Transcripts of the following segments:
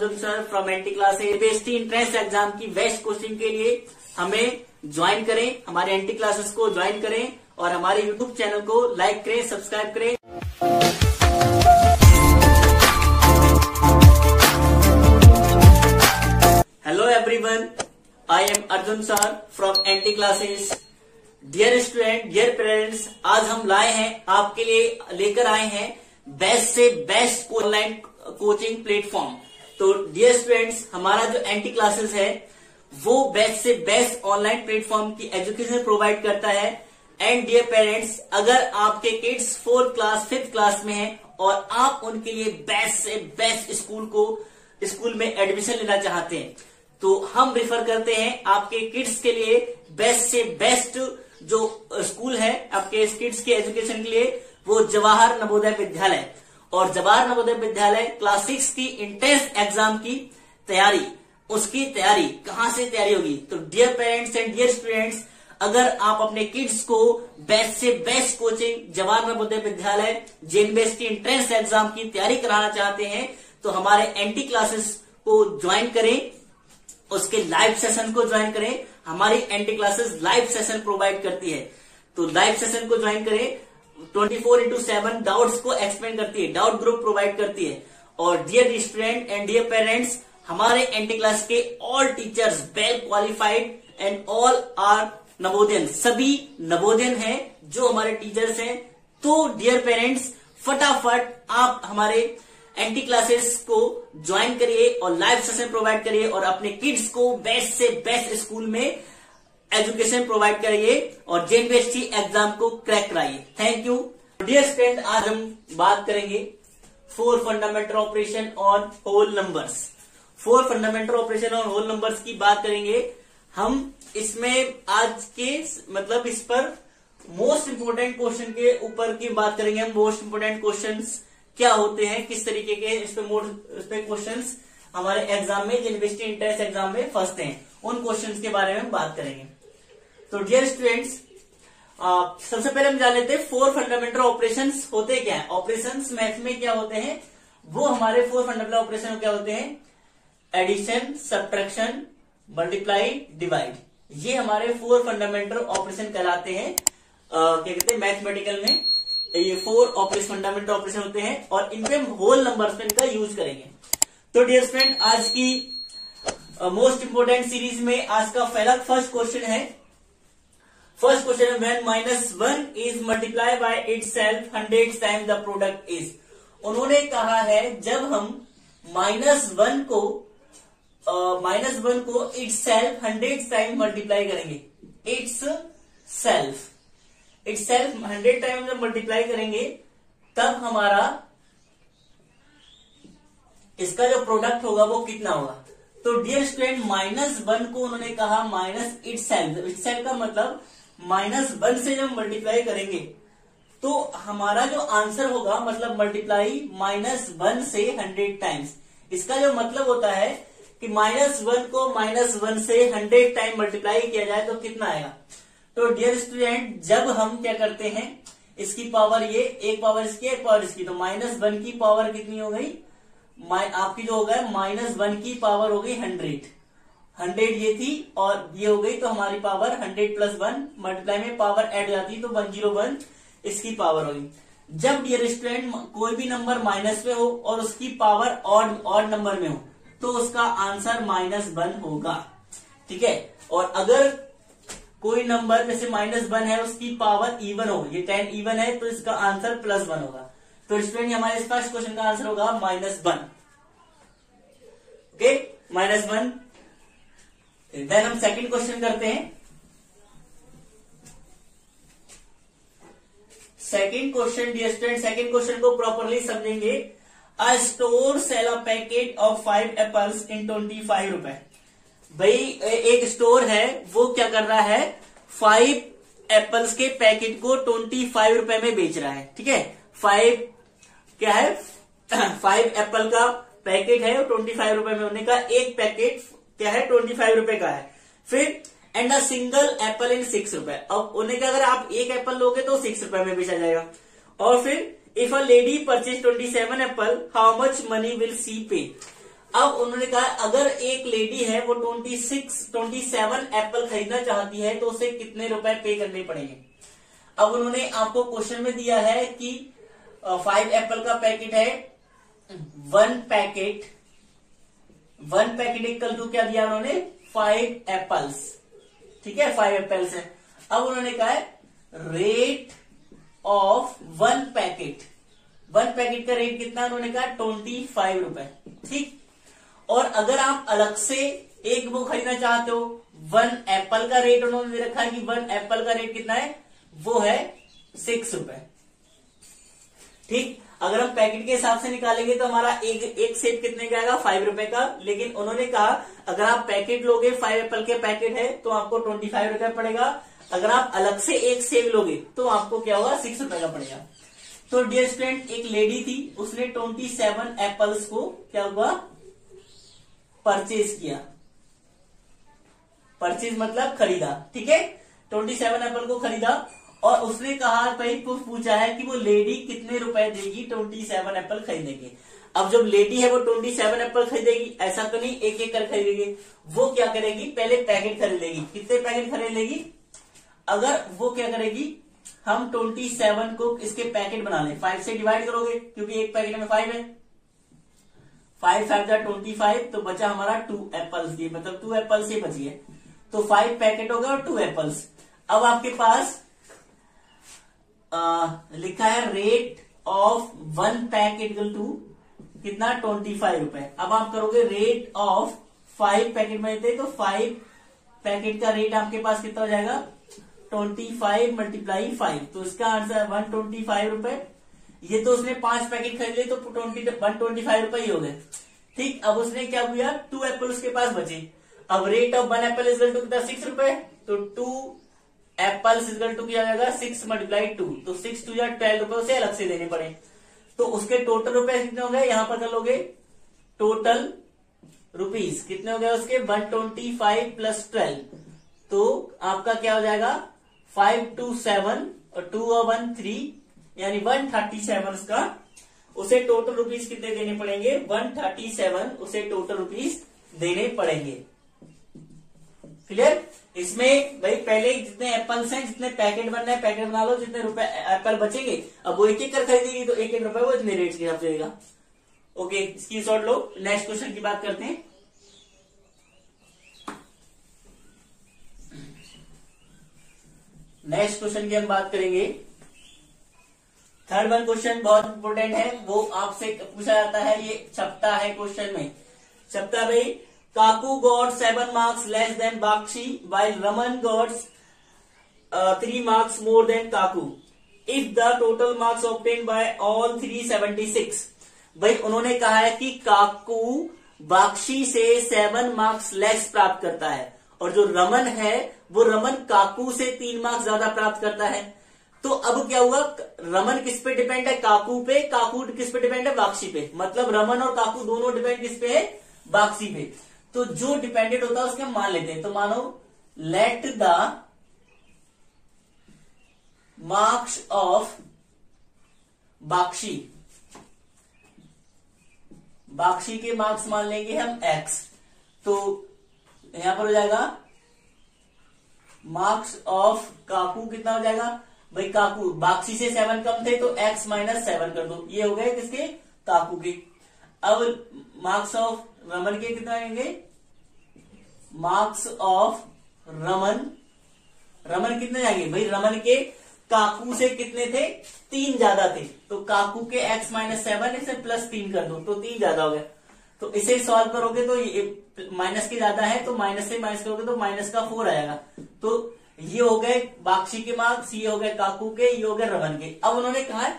Arjun sir from anti classes. UPSC entrance exam की best coaching के लिए हमें ज्वाइन करें, हमारे एंटी क्लासेस को ज्वाइन करें और हमारे यूट्यूब चैनल को लाइक करें, सब्सक्राइब करें। Hello everyone, I am Arjun sir from anti classes. Dear student, dear parents, आज हम लाए हैं आपके लिए, लेकर आए हैं बेस्ट से बेस्ट ऑनलाइन कोचिंग प्लेटफॉर्म। तो डियर स्टूडेंट्स, हमारा जो एंटी क्लासेस है वो बेस्ट से बेस्ट ऑनलाइन प्लेटफॉर्म की एजुकेशन प्रोवाइड करता है। एंड डियर पेरेंट्स, अगर आपके kids 4th class 5th class में हैं और आप उनके लिए बेस्ट से बेस्ट स्कूल में एडमिशन लेना चाहते हैं तो हम रिफर करते हैं आपके किड्स के लिए बेस्ट से बेस्ट जो स्कूल है आपके किड्स के एजुकेशन के लिए, वो जवाहर नवोदय विद्यालय। और जवाहर नवोदय विद्यालय क्लास 6 की एंट्रेंस एग्जाम की तैयारी, उसकी तैयारी कहां से तैयारी होगी। तो dear parents and dear students, अगर आप अपने किड्स को बेस्ट से best coaching Jawahar Navodaya Vidyalaya university entrance exam की तैयारी कराना चाहते हैं तो हमारे एंटी क्लासेस को ज्वाइन करें, उसके लाइव सेशन को ज्वाइन करें। हमारी anti classes live session provide करती है, तो लाइव सेशन को ज्वाइन करें। 24/7 डाउट्स को एक्सप्लेन करती है, डाउट ग्रुप प्रोवाइड करती है। और dear student and dear parents, हमारे एंटी क्लास के all teachers well qualified and all are Navodayan, सभी नवोदयन हैं जो हमारे टीचर्स हैं। तो डियर पेरेंट्स, फटाफट आप हमारे एंटी क्लासेस को ज्वाइन करिए और लाइव सेशन प्रोवाइड करिए और अपने किड्स को बेस्ट से बेस्ट स्कूल में एजुकेशन प्रोवाइड करिए और यूनिवर्सिटी एग्जाम को क्रैक कराइए। Thank you dear student. आज हम बात करेंगे 4 fundamental operation on whole numbers. 4 fundamental operation on whole numbers की बात करेंगे हम। इसमें आज के मतलब इस पर मोस्ट इंपोर्टेंट क्वेश्चन के ऊपर की बात करेंगे हम। मोस्ट इंपोर्टेंट क्वेश्चंस क्या होते हैं, किस तरीके के इस पे क्वेश्चंस हमारे एग्जाम में यूनिवर्सिटी एंट्रेंस एग्जाम में फंसते हैं, उन क्वेश्चंस के बारे में हम बात करेंगे। तो डियर स्टूडेंट्स, सबसे पहले हम जान लेते हैं 4 फंडामेंटल ऑपरेशंस होते क्या है। ऑपरेशंस मैथ में क्या होते हैं, वो हमारे 4 फंडामेंटल ऑपरेशन क्या होते हैं, एडिशन, सब्ट्रैक्शन, मल्टीप्लाई, डिवाइड। ये हमारे 4 फंडामेंटल ऑपरेशन कहलाते हैं। क्या कहते हैं मैथमेटिकल में, ये 4 फंडामेंटल ऑपरेशन होते हैं और इनपे हम होल नंबर्स में इनका यूज करेंगे। तो डियर स्टूडेंट, आज की मोस्ट इंपोर्टेंट सीरीज में आज का फर्स्ट क्वेश्चन है। फर्स्ट क्वेश्चन है when -1 is multiply by itself 100 times the product is. उन्होंने कहा है जब हम -1 को इटसेल्फ 100 टाइम मल्टीप्लाई करेंगे, इटसेल्फ 100 टाइम जब मल्टीप्लाई करेंगे तब हमारा इसका जो प्रोडक्ट होगा वो कितना होगा। तो डियर स्टूडेंट, -1 को उन्होंने कहा माइनस इटसेल्फ का मतलब -1 से जब मल्टीप्लाई करेंगे तो हमारा जो आंसर होगा, मतलब मल्टीप्लाई -1 से 100 टाइम्स। इसका जो मतलब होता है कि -1 को -1 से 100 टाइम मल्टीप्लाई किया जाए तो कितना आएगा। तो डियर स्टूडेंट, जब हम क्या करते हैं, इसकी पावर ये, एक पावर इसकी एक पावर इसकी, तो -1 की पावर कितनी हो गई, आपकी जो होगा -1 की पावर हो गई 100 ये थी और ये हो गई, तो हमारी पावर 100 + 1 मल्टीप्लाई में पावर ऐड हो जाती तो 101 इसकी पावर होगी। जब डियर स्टूडेंट कोई भी नंबर माइनस में हो और उसकी पावर ऑड नंबर में हो तो उसका आंसर -1 होगा, ठीक है। और अगर कोई नंबर जैसे -1 है उसकी पावर इवन हो, ये 10 इवन है तो इसका आंसर +1 होगा। तो स्टूडेंट हमारे फर्स्ट क्वेश्चन का आंसर होगा -1, ओके, -1। देन हम सेकंड क्वेश्चन करते हैं। Second question dear student, second question को प्रॉपरली समझेंगे। A store sell a packet of 5 apples in 25 रुपए। भाई एक स्टोर है, वो क्या कर रहा है, 5 एप्पल्स के पैकेट को 25 रुपए में बेच रहा है, ठीक है। 5 क्या है, 5 एप्पल का पैकेट है 25 रुपए में, उन्होंने कहा एक पैकेट क्या है 25 रुपए का है। फिर and a single apple in 6 रुपए। अब उन्हें कहा अगर आप एक एप्पल लोगे तो 6 रुपए में बेचा जाएगा। और फिर if a lady purchase 27 Apple, how much money will see पे। अब उन्होंने कहा अगर एक लेडी है वो 27 एप्पल खरीदना चाहती है तो उसे कितने रुपए पे करने पड़ेंगे। अब उन्होंने आपको क्वेश्चन में दिया है कि 5 एप्पल का पैकेट है, 1 पैकेट इक्वल टू क्या दिया उन्होंने 5 एप्पल्स, ठीक है 5 एप्पल्स है। अब उन्होंने कहा है रेट ऑफ 1 पैकेट का रेट कितना, उन्होंने कहा 25 रुपए, ठीक। और अगर आप अलग से एक वो खरीदना चाहते हो, 1 एप्पल का रेट उन्होंने दे रखा है कि 1 एप्पल का रेट कितना है, वो है 6 रुपए, ठीक। अगर हम पैकेट के हिसाब से निकालेंगे तो हमारा एक सेब कितने का आएगा 5 रुपए का, लेकिन उन्होंने कहा अगर आप पैकेट लोगे 5 एप्पल के पैकेट है तो आपको 25 रुपए पड़ेगा, अगर आप अलग से एक सेब लोगे तो आपको क्या होगा 6 रुपए का पड़ेगा। तो डियर स्टूडेंट एक लेडी थी, उसने 27 एप्पल्स को क्या हुआ परचेज किया, परचेज मतलब खरीदा, ठीक है 27 एप्पल को खरीदा और उसने कहा भाई को पूछा है कि वो लेडी कितने रुपए देगी 27 एप्पल खरीदने के। अब जब लेडी है वो 27 एप्पल खरीदेगी, ऐसा तो नहीं एक एक कर खरीदेगी, वो क्या करेगी पहले पैकेट खरीद लेगी। कितने पैकेट खरीद लेगी, अगर वो क्या करेगी हम 27 को इसके पैकेट बना लें, 5 से डिवाइड करोगे क्योंकि एक पैकेट में 5 है, 5 5 25 तो बचा हमारा 2 एप्पल्स, ये मतलब 2 एप्पल्स ही बची है, तो 5 पैकेट हो गया और 2 एप्पल्स। अब आपके पास लिखा है rate of 1 packet equal to कितना 25 रुपए। अब आप करोगे रेट ऑफ 5 पैकेट में देते तो 5 पैकेट का रेट आपके पास कितना हो जाएगा 25 मल्टीप्लाई 5, तो इसका आंसर है 125 रुपए। ये तो उसने 5 पैकेट खरीद लिए तो 125 रुपए ही हो गए, ठीक। अब उसने क्या किया 2 एप्पल उसके पास बचे, अब rate of 1 apple is equal to कितना 6 रुपए, तो 2 एप्पल्स इज इक्वल टू क्या जाएगा 6 मल्टीप्लाई 2, तो 6 2 12 रुपए उसे अलग से देने पड़े, तो उसके टोटल रुपए कितने हो गए, यहां पर कर लोगे टोटल रुपीस कितने हो गए उसके 125 प्लस 12, तो आपका क्या हो जाएगा 5 2 7 और 2 और 1 3 यानी 137 का उसे टोटल रुपीस कितने देने पड़ेंगे 137 उसे टोटल रुपीस देने पड़ेंगे। क्लियर। इसमें भाई पहले जितने एप्पल्स हैं जितने पैकेट बनना है पैकेट बना लो, जितने रुपए एप्पल बचेंगे अब वो एक एक कर खरीदेगी तो एक एक रुपए वो इतने रेट के हिसाब से देगा। ओके स्क्रीनशॉट लो, नेक्स्ट क्वेश्चन की बात करते हैं। नेक्स्ट क्वेश्चन की हम बात करेंगे, थर्ड वन क्वेश्चन बहुत इंपोर्टेंट है, वो आपसे पूछा जाता है, ये छपता है क्वेश्चन में, छपता भाई काकू got 7 marks less than Bakshi while Raman got 3 marks more than Kaku. If the total marks obtained by all 376, भाई उन्होंने कहा है कि काकू बाक्षी से 7 मार्क्स लेस प्राप्त करता है और जो रमन है वो रमन काकू से 3 मार्क्स ज्यादा प्राप्त करता है। तो अब क्या हुआ, रमन किस पे डिपेंड है काकू पे, काकू किस पे डिपेंड है बाक्षी पे, मतलब रमन और काकू दोनों डिपेंड किस पे है बाक्षी पे। तो जो डिपेंडेंट होता है उसके हम मान लेते हैं, तो मानो late the marks of Bakshi, Bakshi के मार्क्स मान लेंगे हम x, तो यहां पर हो जाएगा मार्क्स ऑफ काकू कितना हो जाएगा भाई, काकू बाक्षी से 7 कम थे तो x माइनस 7 कर दो, ये हो गए किसके काकू के। अब मार्क्स ऑफ रमन के कितना आएंगे, मार्क्स ऑफ रमन, रमन कितने जाएंगे भाई, रमन के काकू से कितने थे 3 ज्यादा थे, तो काकू के x माइनस 7 इसे प्लस 3 कर दो तो 3 ज्यादा हो गया, तो इसे सॉल्व करोगे तो ये माइनस के ज्यादा है तो माइनस से माइनस करोगे तो माइनस का 4 आएगा, तो ये हो गए बाक्षी के मार्क्स, ये हो गए काकू के, ये हो गए रमन के। अब उन्होंने कहा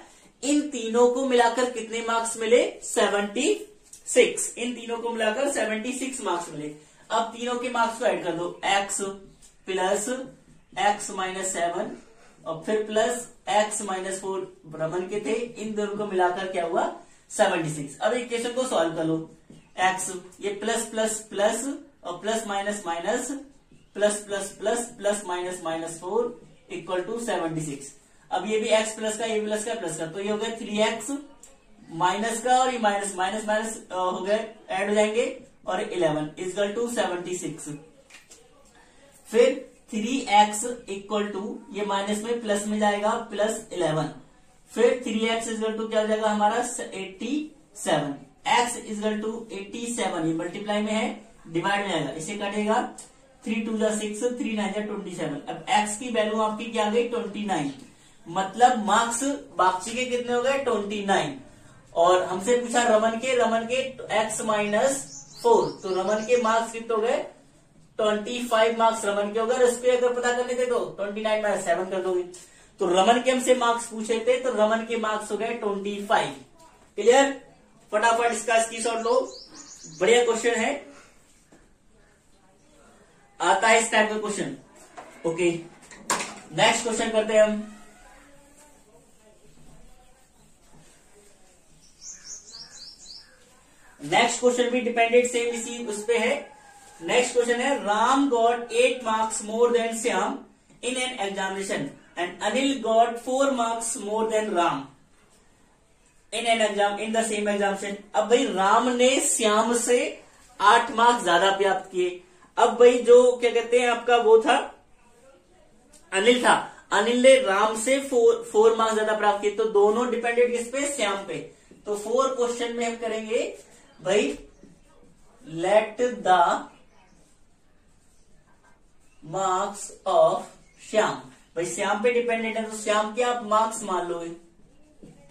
इन तीनों को मिलाकर कितने मार्क्स मिले 76, इन तीनों को मिलाकर 76 मार्क्स मिले। अब तीनों के मार्क्स को ऐड कर दो, x प्लस x माइनस 7 और फिर प्लस x माइनस 4 रमन के थे, इन दोनों को मिलाकर क्या हुआ 76। अब इक्वेशन को सॉल्व कर लो, x ये प्लस प्लस प्लस और plus minus minus plus plus plus plus minus minus 4 equal to 76। अब ये भी x प्लस का ये प्लस का प्लस का, तो ये हो गया 3x माइनस का और ये माइनस माइनस माइनस हो गए, ऐड हो जाएंगे, और 11 इक्वल टू 76। फिर 3x इक्वल टू, ये माइनस में प्लस में जाएगा, प्लस 11। फिर 3x इक्वल टू क्या हो जाएगा हमारा 87। x इक्वल टू 87, ये मल्टीप्लाई में है, डिवाइड में आएगा, इसे काटेगा 3 2 6, 3 9 27। अब x की वैल्यू आपकी क्या आ गई 29, मतलब मार्क्स बाक्षी के कितने हो गए 29। और हमसे पूछा रमन के x -4, तो रमन के मार्क्स कितने हो गए 25 मार्क्स रमन के हो गए। इस पे अगर पता करने थे तो 29 - 7 कर दोगे। तो रमन के हमसे मार्क्स पूछे थे, तो रमन के मार्क्स हो गए 25। क्लियर? फटाफट इसका स्क्रीनशॉट लो, बढ़िया क्वेश्चन है, आता है इस टाइप का क्वेश्चन। ओके, नेक्स्ट क्वेश्चन करते हैं हम। नेक्स्ट क्वेश्चन भी डिपेंडेंट सेम इसी उस पे है। नेक्स्ट क्वेश्चन है, Ram got 8 marks more then Shyam in an examination and Anil got 4 marks more than Ram in an exam in the same examination. अब भाई राम ने श्याम से 8 मार्क्स ज्यादा प्राप्त किए। अब भाई जो क्या कहते हैं आपका वो था अनिल था, अनिल ने राम से 4 मार्क्स ज्यादा प्राप्त किए, तो दोनों डिपेंडेंट किस पे श्याम पे। तो 4 क्वेश्चन में हम करेंगे भाई late the marks of Shyam. भाई श्याम पे डिपेंडेंट है तो श्याम के आप मार्क्स मान लो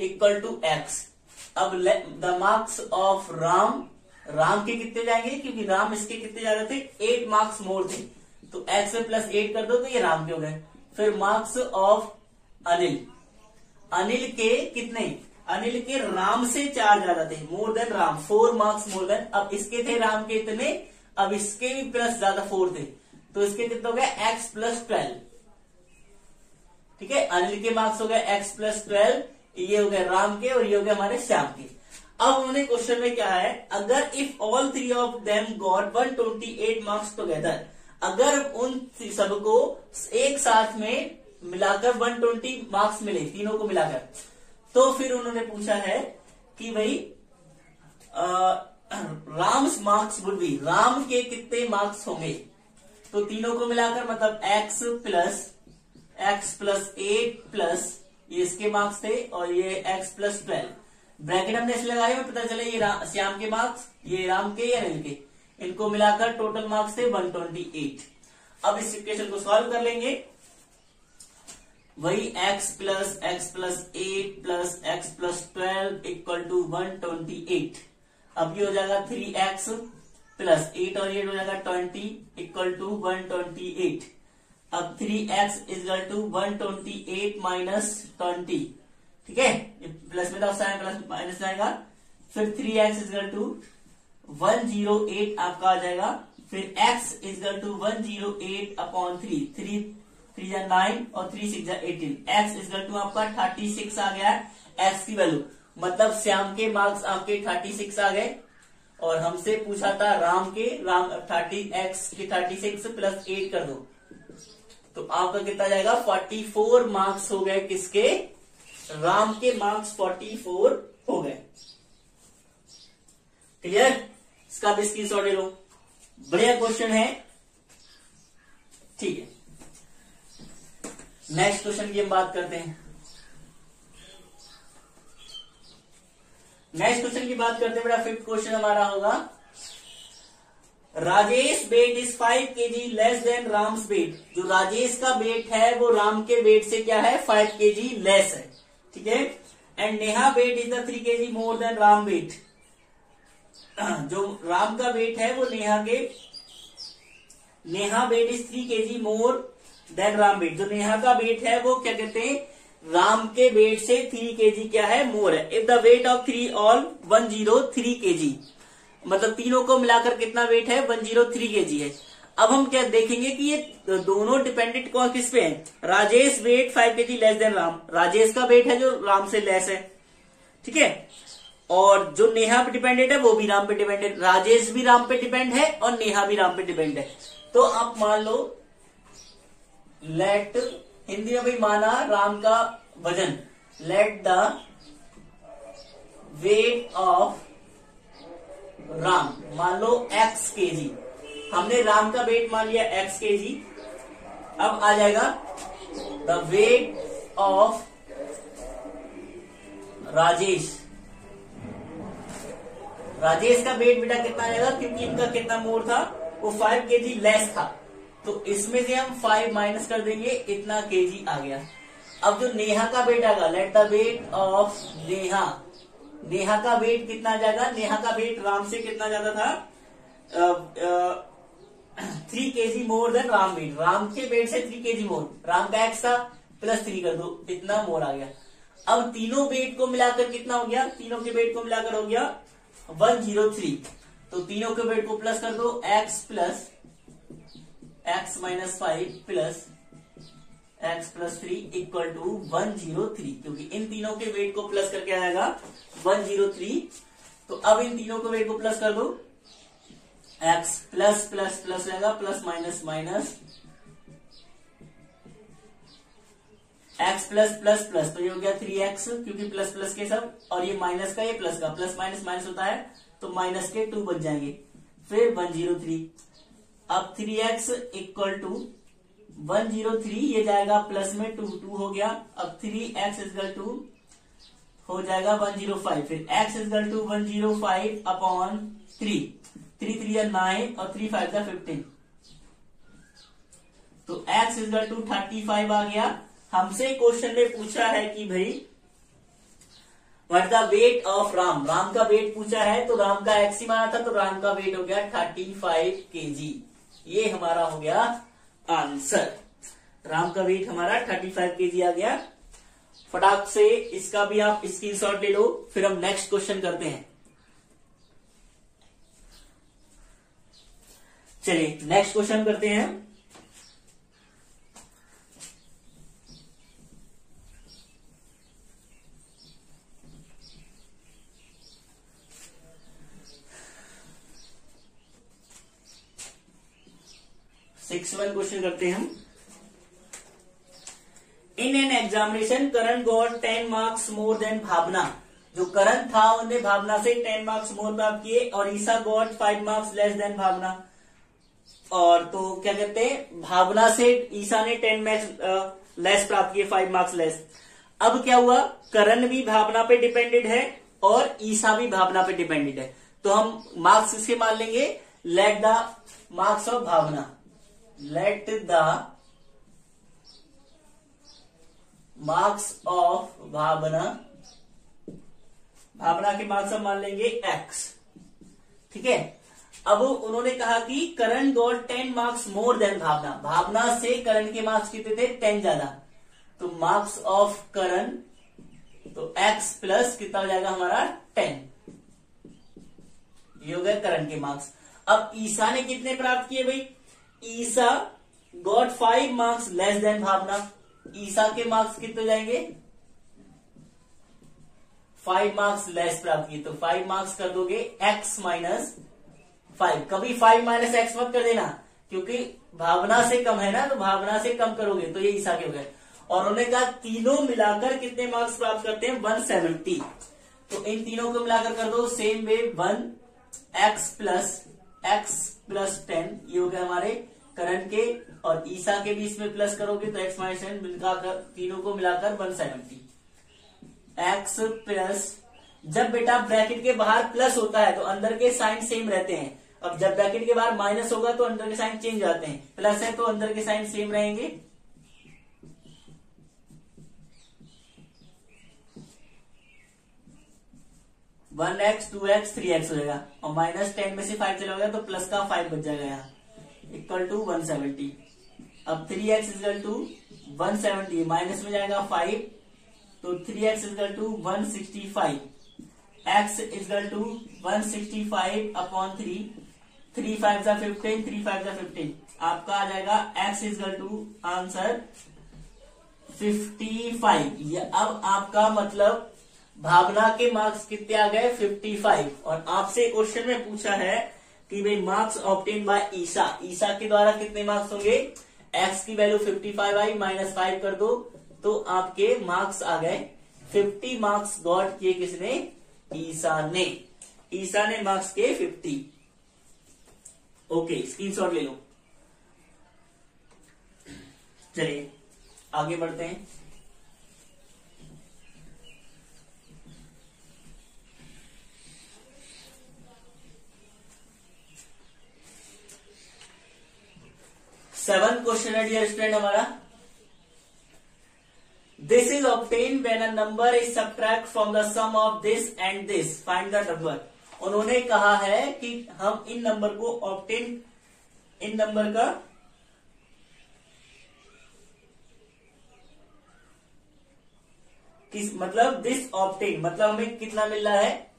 इक्वल टू x। अब the marks of Ram, Ram के कितने जाएंगे क्योंकि राम इसके कितने ज्यादा थे 8 मार्क्स मोर थे, तो x में प्लस 8 कर दो तो ये राम के हो गए। फिर मार्क्स ऑफ अनिल, अनिल के कितने, अनिल के राम से 4 ज्यादा थे, मोर than Ram, 4 marks more then. अब इसके थे राम के इतने, अब इसके भी प्लस ज्यादा 4 थे, तो इसके कितने हो गए x + 12। ठीक है, अनिल के मार्क्स हो गए x + 12, ये हो गए राम के और ये हो गए हमारे श्याम के। अब उन्होंने क्वेश्चन में क्या है, अगर if all 3 of them got 128 marks together, अगर उन सबको एक साथ में मिलाकर 120 मार्क्स मिले, तीनों को मिलाकर, तो फिर उन्होंने पूछा है कि भाई Ram's marks would be, Ram के कितने मार्क्स होंगे। तो तीनों को मिलाकर मतलब x + 8 प्लस ये इसके मार्क्स थे और ये x + 12, ब्रैकेट हमने इसलिए लगाए में पता चले ये श्याम के मार्क्स, ये राम के या अनिल के, इनको मिलाकर टोटल मार्क्स थे 128। अब इस इक्वेशन को सॉल्व कर लेंगे, वही x + 8 plus x + 12 equal to 128। अब ये हो जाएगा 3x + 8 और ये हो जाएगा 20 इक्वल टू 128। अब 3x = 128 - 20, ठीक है, प्लस में तो प्लस माइनस जाएगा। फिर 3x = 108 आपका आ जाएगा। फिर x = 108/3, 3 × 9 और 3 × 6 = 18, x = आपका 36 आ गया है x की वैल्यू, मतलब श्याम के मार्क्स आपके 36 आ गए। और हमसे पूछा था राम के, राम 30x के 36 + 8 कर दो, तो आपका कितना जाएगा 44 मार्क्स हो गए, किसके, राम के मार्क्स 44 हो गए। क्लियर? इसका भी स्क्रीनशॉट ले लो, बढ़िया क्वेश्चन है। ठीक है, नेक्स्ट क्वेश्चन की हम बात करते हैं। नेक्स्ट क्वेश्चन की बात करते हैं बेटा, 5th क्वेश्चन हमारा होगा, Rajesh weight is 5 kg less than Ram's weight. जो राजेश का वेट है वो राम के वेट से क्या है 5 kg लेस है, ठीक है। And Neha weight is the 3 kg more than Ram weight. जो राम का वेट है वो Neha weight is 3 kg more than Ram weight. जो नेहा का वेट है वो क्या कहते हैं, राम के वेट से 3 kg क्या है मोर है। If the weight of 3 all 103 kg, मतलब तीनों को मिलाकर कितना वेट है 103 kg है। अब हम क्या देखेंगे कि ये दोनों डिपेंडेंट कौन किस पे है। Rajesh weight 5 kg less than Ram, Rajesh का वेट है जो राम से लेस है, ठीक है। और जो नेहा पे डिपेंडेंट है वो भी राम पे डिपेंडेंट, राजेश भी राम पे डिपेंड है और नेहा भी राम पे डिपेंड है। तो आप मान लो लेट, हिंदी में भाई माना राम का वजन, let the weight of Ram, मान लो x kg, हमने राम का वेट मान लिया x kg। अब आ जाएगा the weight of Rajesh, Rajesh का वेट बेटा कितना आ जाएगा, क्योंकि इनका कितना मोर था, वो 5 kg लेस था, तो इसमें से हम 5 माइनस कर देंगे, इतना kg आ गया। अब जो नेहा का वेट आएगा, let the weight of Neha, Neha का वेट कितना आ जाएगा, नेहा का वेट राम से कितना ज्यादा था, 3 kg more than Ram weight, Ram के वेट से 3 kg मोर, राम का x था प्लस 3 कर दो, इतना मोर आ गया। अब तीनों वेट को मिलाकर कितना हो गया, तीनों के वेट को मिलाकर हो गया 103, तो तीनों के वेट को प्लस कर दो, x plus x minus 5 plus x plus 3 equal to 103, क्योंकि इन तीनों के वेट को प्लस करके आएगा 103। तो अब इन तीनों के वेट को प्लस कर दो, x प्लस प्लस प्लस रहेगा, plus minus minus, x plus plus plus, तो ये हो गया 3x, क्योंकि प्लस प्लस के सब, और ये माइनस का, ये प्लस का, प्लस माइनस माइनस होता है, तो माइनस के 2 बच जाएंगे, फिर 103। अब 3x इक्वल टू 103, ये जाएगा प्लस में 2 हो गया। अब 3x इक्वल टू हो जाएगा 105, फिर x इक्वल टू 105 अपॉन 3, 3 या 9 और 3 5 का 15, तो x इक्वल टू 35 आ गया। हमसे क्वेश्चन में पूछा है कि भाई what the weight of Ram, Ram का वेट पूछा है, तो राम का x ही माना था, तो राम का वेट हो गया 35 kg, ये हमारा हो गया आंसर। राम का वेट हमारा 35 kg आ गया। फटाक से इसका भी आप स्क्रीनशॉट ले लो, फिर हम नेक्स्ट क्वेश्चन करते हैं। चलिए नेक्स्ट क्वेश्चन करते हैं। सिक्स वन क्वेश्चन करते हैं हम। In an examination Karan got 10 marks more than Bhavna, जो करण था उन्होंने भावना से 10 मार्क्स मोर प्राप्त किए, और ईसा गॉट 5 मार्क्स लेस देन भावना, और तो क्या कहते हैं, भावना से ईसा ने 10 मार्क्स लेस प्राप्त किए, 5 मार्क्स लेस। अब क्या हुआ, करण भी भावना पे डिपेंडेड है और ईसा भी भावना पे डिपेंडेड है, तो हम मार्क्स इसके मान लेंगे, let the marks of Bhavna, let the marks of Bhavna, Bhavna के मार्क्स हम मान लेंगे x, ठीक है। अब उन्होंने कहा कि करण गॉट 10 मार्क्स मोर देन भावना, भावना से करण के मार्क्स कितने थे, 10 ज्यादा, तो मार्क्स ऑफ करण, तो x प्लस कितना हो जाएगा हमारा 10, ये हो गए करण के मार्क्स। अब ईसा ने कितने प्राप्त किए भाई, ईसा गॉट 5 मार्क्स लेस देन भावना, ईसा के मार्क्स कितने जाएंगे, 5 मार्क्स लेस प्राप्त किए, तो 5 मार्क्स कर दोगे x माइनस 5, कभी 5 माइनस एक्स मत कर देना, क्योंकि भावना से कम है ना, तो भावना से कम करोगे तो ये ईसा के हो गए। और उन्होंने कहा तीनों मिलाकर कितने मार्क्स प्राप्त करते हैं, 170, तो इन तीनों को मिलाकर कर दो सेम वे 1x प्लस 10, ये हो गया हमारे करण के, और ईसा के भी इसमें प्लस करोगे तो x माइनस 10 मिलाकर तीनों को मिलाकर 170, x प्लस, जब बेटा ब्रैकेट के बाहर प्लस होता है तो अंदर के साइन सेम रहते हैं, अब जब ब्रैकेट के बाहर माइनस होगा तो अंदर के साइन चेंज हो जाते हैं, प्लस है तो अंदर के साइन सेम रहेंगे, वन एक्स 2x 3x हो जाएगा, और माइनस 10 में से 5 चला गया तो प्लस का 5 बच जाएगा यहाँ, इक्वल टू 170। अब 3x इक्वल टू 170, माइनस में जाएगा 5, तो 3x equal to 165, x equal to 165 upon 3, 3 5 जा 15, 3 5 जा 15, आपका आ जाएगा x इक्वल टू आंसर 55। ये अब आपका मतलब भावना के मार्क्स कितने आ गए, 55। और आपसे क्वेश्चन में पूछा है कि भाई मार्क्स ऑब्टेन बाय ईसा, ईसा के द्वारा कितने मार्क्स होंगे, x की वैल्यू 55 आई, माइनस 5 कर दो तो आपके मार्क्स आ गए 50 मार्क्स गॉट किए किसने, ईसा ने मार्क्स के 50। ओके, स्क्रीनशॉट ले लो। चलिए आगे बढ़ते हैं। सेवन क्वेश्चन है डियर स्टूडेंट हमारा। This is obtain when a number is subtract from the sum of this and this, find the number. उन्होंने कहा है कि हम इन नंबर को ऑब्टेन, इन नंबर का किस मतलब दिस ऑब्टेन मतलब हमें कितना मिल रहा है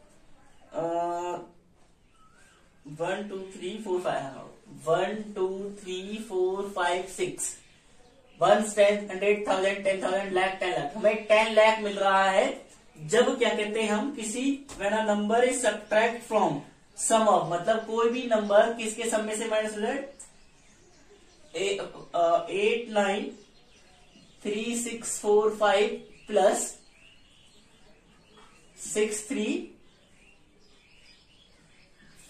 1 2 3 4 5 1 2 3 4 5 6 1 10 100,000 10,000 लाख 10 लाख, हमें 10 लाख मिल रहा है जब क्या कहते हैं हम किसी when a number is subtract from sum of, मतलब कोई भी नंबर किसके सम में से माइनस हो जाए 8 9 3 6 4 5 प्लस 6 3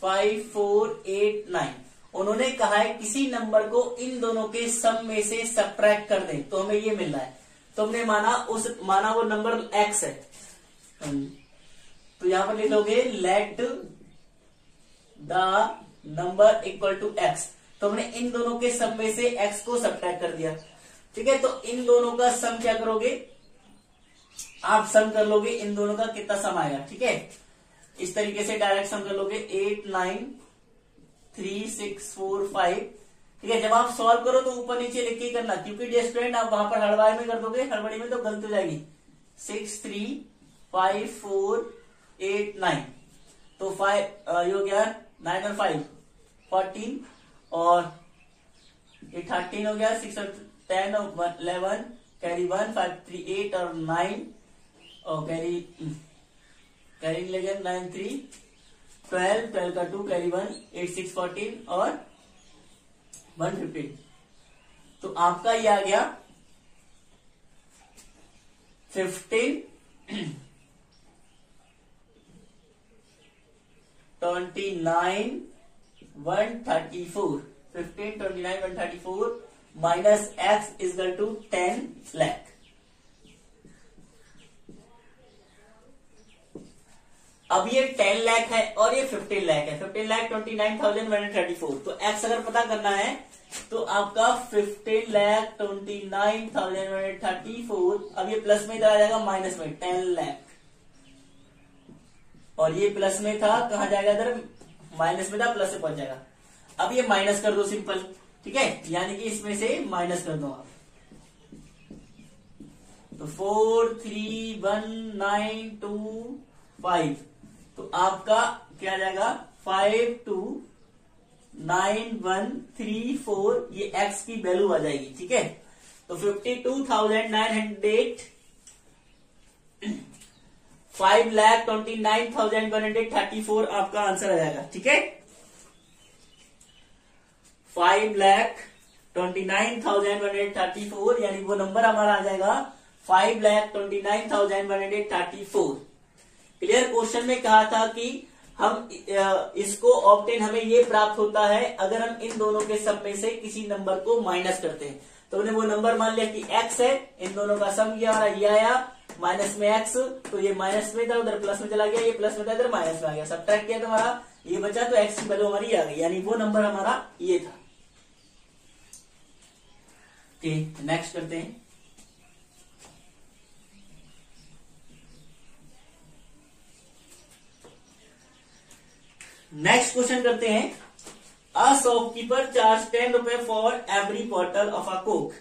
5 4 8 9। उन्होंने कहा है किसी नंबर को इन दोनों के सम में से सब्ट्रैक्ट कर दें तो हमें ये मिल रहा है। तो हमने माना वो नंबर x है, तो यहां पर लिखोगे let the number equal to x। तो हमने इन दोनों के सम में से x को सब्ट्रैक्ट कर दिया। ठीक है, तो इन दोनों का सम क्या करोगे आप, सम कर लोगे इन दोनों का कितना सम आएगा। ठीक है, इस तरीके से डायरेक्ट सम कर लोगे 8 9 3 6 4 5। ठीक है, जब आप सॉल्व करो तो ऊपर नीचे लिख के करना, क्योंकि डियर स्टूडेंट आप वहां पर हड़बड़ी में कर दोगे, हड़बड़ी में तो गलत हो जाएगी। 6 3 5 4 8 9, तो 5 ये हो गया 9 और 5 14 और ये 13 हो गया, 6 और 10 और 11 कैरी 1 5 3 8 और 9 और कैरी 9 3 12 का 2 कैरी 1 8 6 14 और 1 15। तो आपका ये आ गया 15 29 134 15 29 134 minus x equal to 10 lakh. अब ये 10 लाख है और ये 15 लाख है, 15 लाख 29,134। तो x अगर पता करना है तो आपका 15 लाख 29,134, अब ये प्लस में इधर आ जाएगा माइनस में 10 लाख, और ये प्लस में था कहां जाएगा इधर माइनस में था, प्लस से पहुंच जाएगा। अब ये माइनस कर दो सिंपल। ठीक है, यानी कि इसमें से माइनस कर दो आप, तो 4 3 1 9 2 5, तो आपका क्या आ जाएगा 5 2 9 1 3 4, ये x की वैल्यू आ जाएगी। ठीक है, तो 52,900 5,29,134 आपका आंसर आ जाएगा। ठीक है, 5,29,134 यानी वो नंबर हमारा आ जाएगा 5,29,134। क्लियर। क्वेश्चन में कहा था कि हम इसको ऑब्टेन हमें ये प्राप्त होता है अगर हम इन दोनों के सम में से किसी नंबर को माइनस करते हैं। तो हमने वो नंबर मान लिया कि x है, इन दोनों का सम किया हमारा ये आया माइनस में x, तो ये माइनस में था उधर प्लस में चला गया, ये प्लस में था इधर माइनस में आ गया, सब्ट्रैक्ट किया तो हमारा ये बचा, तो x की वैल्यू हमारी आ गई, यानी वो नंबर हमारा ये था। ठीक, नेक्स्ट करते हैं। नेक्स्ट क्वेश्चन करते हैं। अ शॉपकीपर चार्ज 10 रुपए for every bottle of a Coke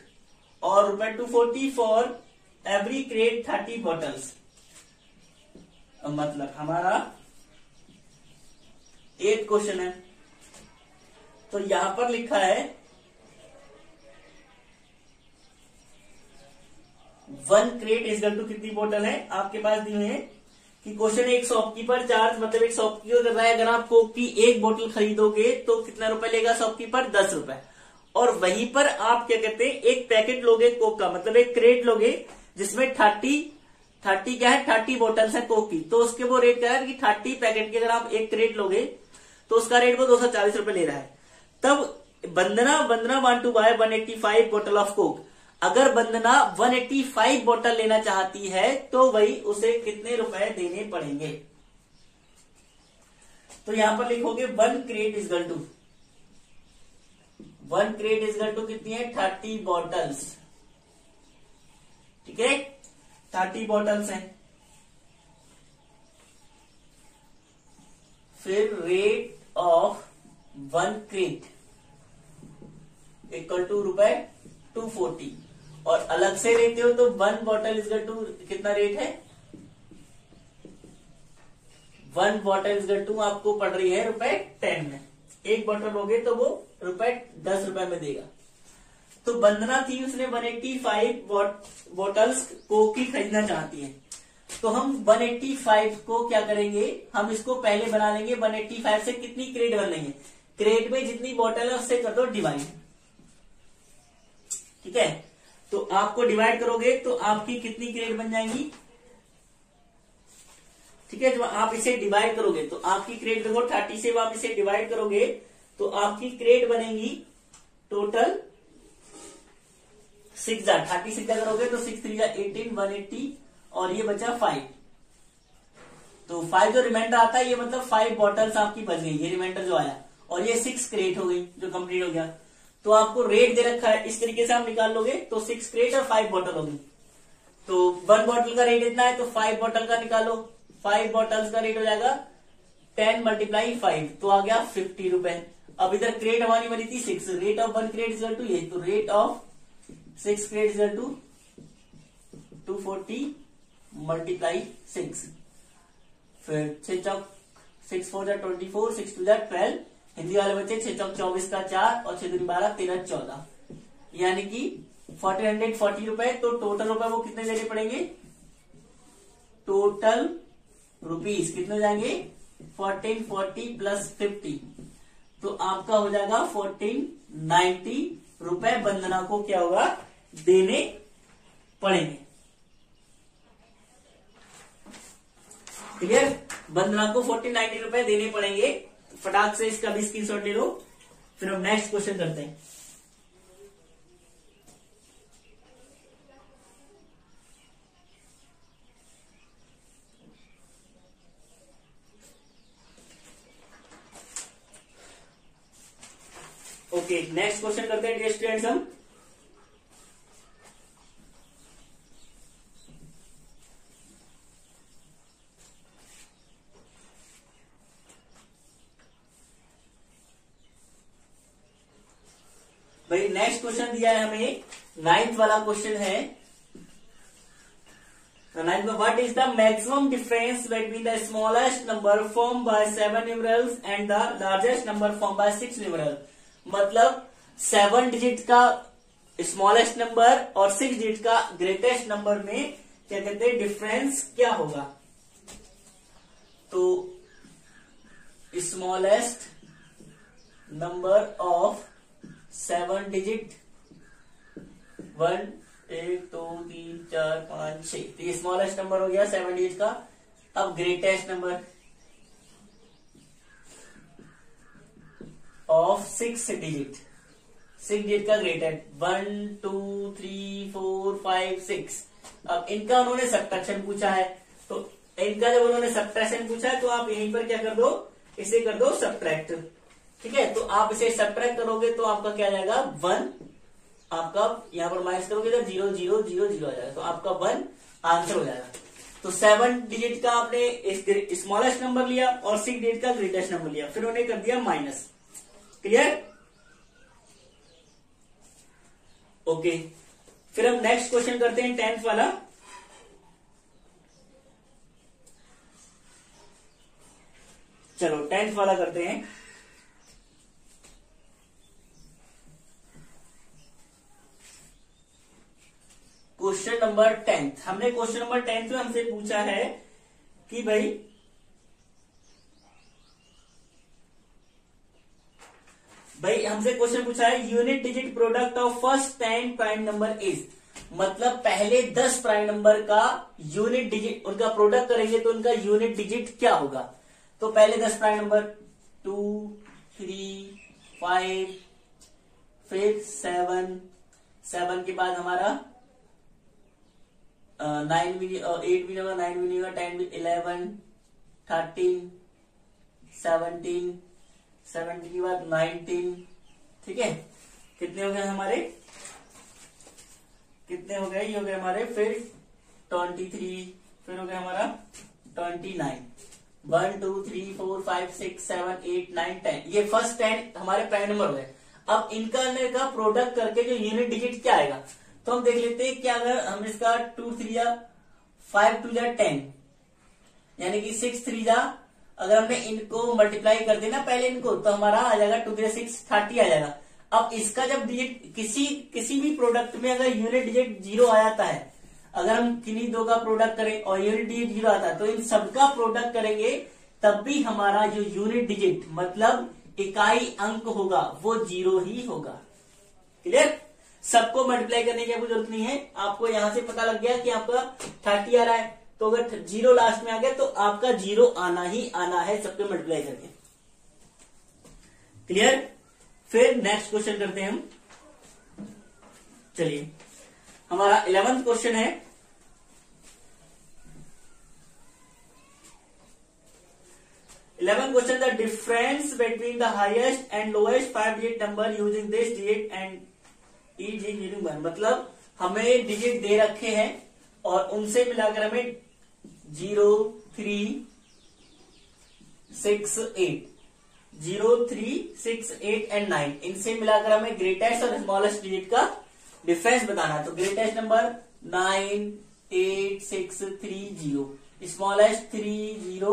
और ₹240 फॉर एवरी क्रेट 30 बॉटल्स। मतलब हमारा 8 क्वेश्चन है, तो यहां पर लिखा है 1 क्रेट इजकल टू कितनी बोतल है आपके पास दी हुई है कि क्वेश्चन एक शॉपकीपर चार्ज, मतलब एक शॉपकीपर कर रहा है अगर आप कोक की एक बोतल खरीदोगे तो कितना रुपए लेगा शॉपकीपर 10 रुपए, और वहीं पर आप क्या कहते हैं एक पैकेट लोगे कोक का, मतलब एक क्रेट लोगे जिसमें 30 30 क्या है, 30 बोतल्स है कोक की, तो उसके वो रेट क्या है कि 30 पैकेट की अगर आप एक क्रेट लोगे तो उसका रेट वो 240 रुपए ले रहा है। तब वंदना वांट टू बाय 185 बोतल ऑफ कोक। अगर वंदना 185 बोतल लेना चाहती है तो वही उसे कितने रुपए देने पड़ेंगे। तो यहां पर लिखोगे 1 crate equal to, 1 crate equal to कितनी है, 30 बॉटल्स। ठीक है, 30 बॉटल्स हैं। फिर rate of 1 crate equal to रुपए 240, और अलग से लेते हो तो 1 बॉटल इजगल टू कितना रेट है, 1 बॉटल इजगल टू आपको पड़ रही है रुपए 10 में। एक बॉटल लोगे तो वो रुपए 10 रुपए में देगा। तो वंदना थी, उसने 185 बॉटल्स कोक की खरीदना चाहती है। तो हम 185 को क्या करेंगे, हम इसको पहले बना लेंगे। 185 से कितनी क्रेट बन लेंगे, क्रेट में जितनी बॉटल है उससे कर दो डिवाइड। ठीक है, तो आपको डिवाइड करोगे तो आपकी कितनी क्रेट बन जाएंगी। ठीक है, जब आप इसे डिवाइड करोगे तो आपकी क्रेट देखो 30 से आप इसे डिवाइड करोगे तो आपकी क्रेट बनेगी टोटल 6 36 करोगे तो 6 3 18 180 और ये बचा 5। तो 5 जो रिमाइंडर आता है ये मतलब 5 बॉटल्स आपकी बच गई, ये रिमाइंडर जो आया, और ये 6 क्रेट हो गई जो कंप्लीट हो गया। तो आपको रेट दे रखा है, इस तरीके से आप निकाल लोगे तो 6 क्रेट और 5 बॉटल होगी। तो 1 बॉटल का रेट इतना है तो 5 बॉटल का निकालो, 5 बॉटल्स का रेट हो जाएगा 10 × 5, तो आ गया 50 रुपए। अब इधर क्रेट हमारी बनी थी 6, rate of 1 crate equal to ये, तो rate of 6 crate equal to 240 × 6। फिर 6 चौक 6 4 जा 24, 6 2 जा 12, हिंदी वाले बच्चे 6 चौक 24 का 4 और 6 दूनी 12 13 14, यानी कि 1440 रुपए। तो टोटल रुपए वो कितने देने पड़ेंगे, टोटल रुपीस कितने हो जाएंगे 1440 प्लस 50, तो आपका हो जाएगा 1490 रुपए वंदना को क्या होगा, देने पड़ेंगे। क्लियर, वंदना को 1490 रुपए देने पड़ेंगे। फटाक से इसका भी स्क्रीनशॉट ले लो। फिर हम नेक्स्ट क्वेश्चन करते हैं। ओके, नेक्स्ट क्वेश्चन करते हैं डियर स्टूडेंट्स हम। भाई नेक्स्ट क्वेश्चन दिया है हमें, 9th वाला क्वेश्चन है। 9th में what is the maximum difference between the smallest number form by 7 numerals and the largest number form by 6 numeral. मतलब 7 डिजिट का स्मॉलेस्ट नंबर और 6 डिजिट का ग्रेटेस्ट नंबर में क्या कहते हैं, डिफरेंस क्या होगा। तो स्मॉलेस्ट नंबर ऑफ 7 डिजिट 1 1 2 3 4 5 6, तो ये स्मॉलेस्ट नंबर हो गया 7 डिजिट का। अब greatest number of 6 digit, 6 digit का ग्रेटेस्ट 1 2 3 4 5 6। अब इनका उन्होंने सब्ट्रैक्शन पूछा है, तो इनका जब उन्होंने सब्ट्रैक्शन पूछा है तो आप यहीं पर क्या कर दो, इसे कर दो सब्ट्रैक्ट। ठीक है, तो आप इसे सब्ट्रैक्ट करोगे तो आपका क्या आ जाएगा 1, आपका यहां पर माइनस करोगे तो 0 0 0 0 आ जाएगा, तो आपका 1 आंसर हो जाएगा। तो 7 डिजिट का आपने स्मॉलेस्ट नंबर लिया और 6 डिजिट का ग्रेटेस्ट नंबर लिया, फिर उन्हें कर दिया माइनस। Clear, okay. फिर हम नेक्स्ट क्वेश्चन करते हैं 10th वाला। चलो 10th वाला करते हैं। क्वेश्चन नंबर 10th, हमने क्वेश्चन नंबर 10th में हमसे पूछा है कि भाई हमसे क्वेश्चन पूछा है unit digit product of first 10 prime number is. मतलब पहले 10 प्राइम नंबर का यूनिट डिजिट उनका प्रोडक्ट करेंगे तो उनका यूनिट डिजिट क्या होगा। तो पहले 10 प्राइम नंबर 2, 3, 5, फिर 7, 7 के बाद हमारा 9 भी 8 भी होगा, 9 भी नहीं होगा, 10 भी, 11, 13, 17, 17 के बाद 19। ठीक है, कितने हो गए हमारे, कितने हो गए, ये हो गए हमारे, फिर 23, फिर हो गया हमारा 29, 1, 2, 3, 4, 5, 6, 7, 8, 9, 10। ये फर्स्ट 10 हमारे प्राइम नंबर हो गए। अब इनका अंदर का प्रोडक्ट करके जो यूनिट डिजिट क्या आएगा, तो हम देख लेते हैं कि अगर हम इसका 2 3 या 5 2 या 10 यानी कि 6 3 जा, अगर हमने इनको मल्टीप्लाई कर देना पहले इनको, तो हमारा आ जाएगा 2 3 6 30 आ जाएगा। अब इसका जब डिजिट किसी भी प्रोडक्ट में अगर यूनिट डिजिट 0 आ जाता है, अगर हम किन्हीं दो का प्रोडक्ट करें और यूनिट डिजिट 0 आता है, तो इन सबका प्रोडक्ट करेंगे तब भी हमारा जो यूनिट डिजिट मतलब इकाई अंक होगा वो 0 ही होगा। क्लियर, सबको मल्टीप्लाई करने की जरूरत नहीं है। आपको यहां से पता लग गया कि आपका 30 आ रहा है, तो अगर 0 लास्ट में आ गया तो आपका 0 आना ही आना है सबको मल्टीप्लाई करके। क्लियर, फिर नेक्स्ट क्वेश्चन करते हैं हम। चलिए, हमारा 11th क्वेश्चन है, question, the difference between the highest and lowest 5 digit number using this digit and each using 1। मतलब हमें डिजिट दे रखे हैं और उनसे मिलाकर हमें 0, 3, 6, 8, 0, 3, 6, 8 एंड 9, इनसे मिलाकर हमें ग्रेटेस्ट और स्मॉलेस्ट डिजिट का डिफरेंस बताना है। तो ग्रेटेस्ट नंबर 9, 8, 6, 3, 0, स्मॉलेस्ट 3, 0,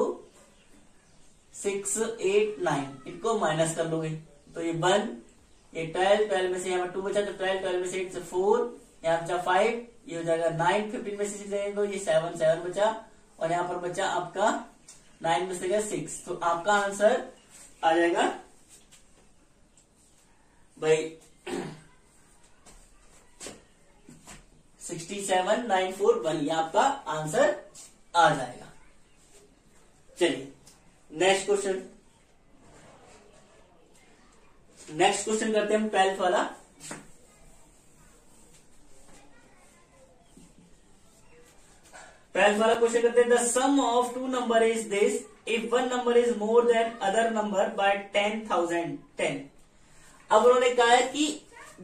6, 8, 9, इनको माइनस कर लोगे तो ये 1, ये 12, 12 में से यहाँ पर 2 बचा, तो 12, 12 में से 8 से 4, यहाँ बचा 5, ये हो जाएगा 9, 15 में से 6 जाएगा तो ये 7, 7 बचा, और यहाँ पर बचा आपका 9 में से गया 6। तो आपका आंसर आ जाएगा भाई 67941, ये आपका आंसर आ जाएगा। चलिए नेक्स्ट क्वेश्चन करते हैं हम 12th वाला। क्वेश्चन करते हैं, the sum of 2 number is this if 1 number is more than other number by 10,010। अब उन्होंने कहा है कि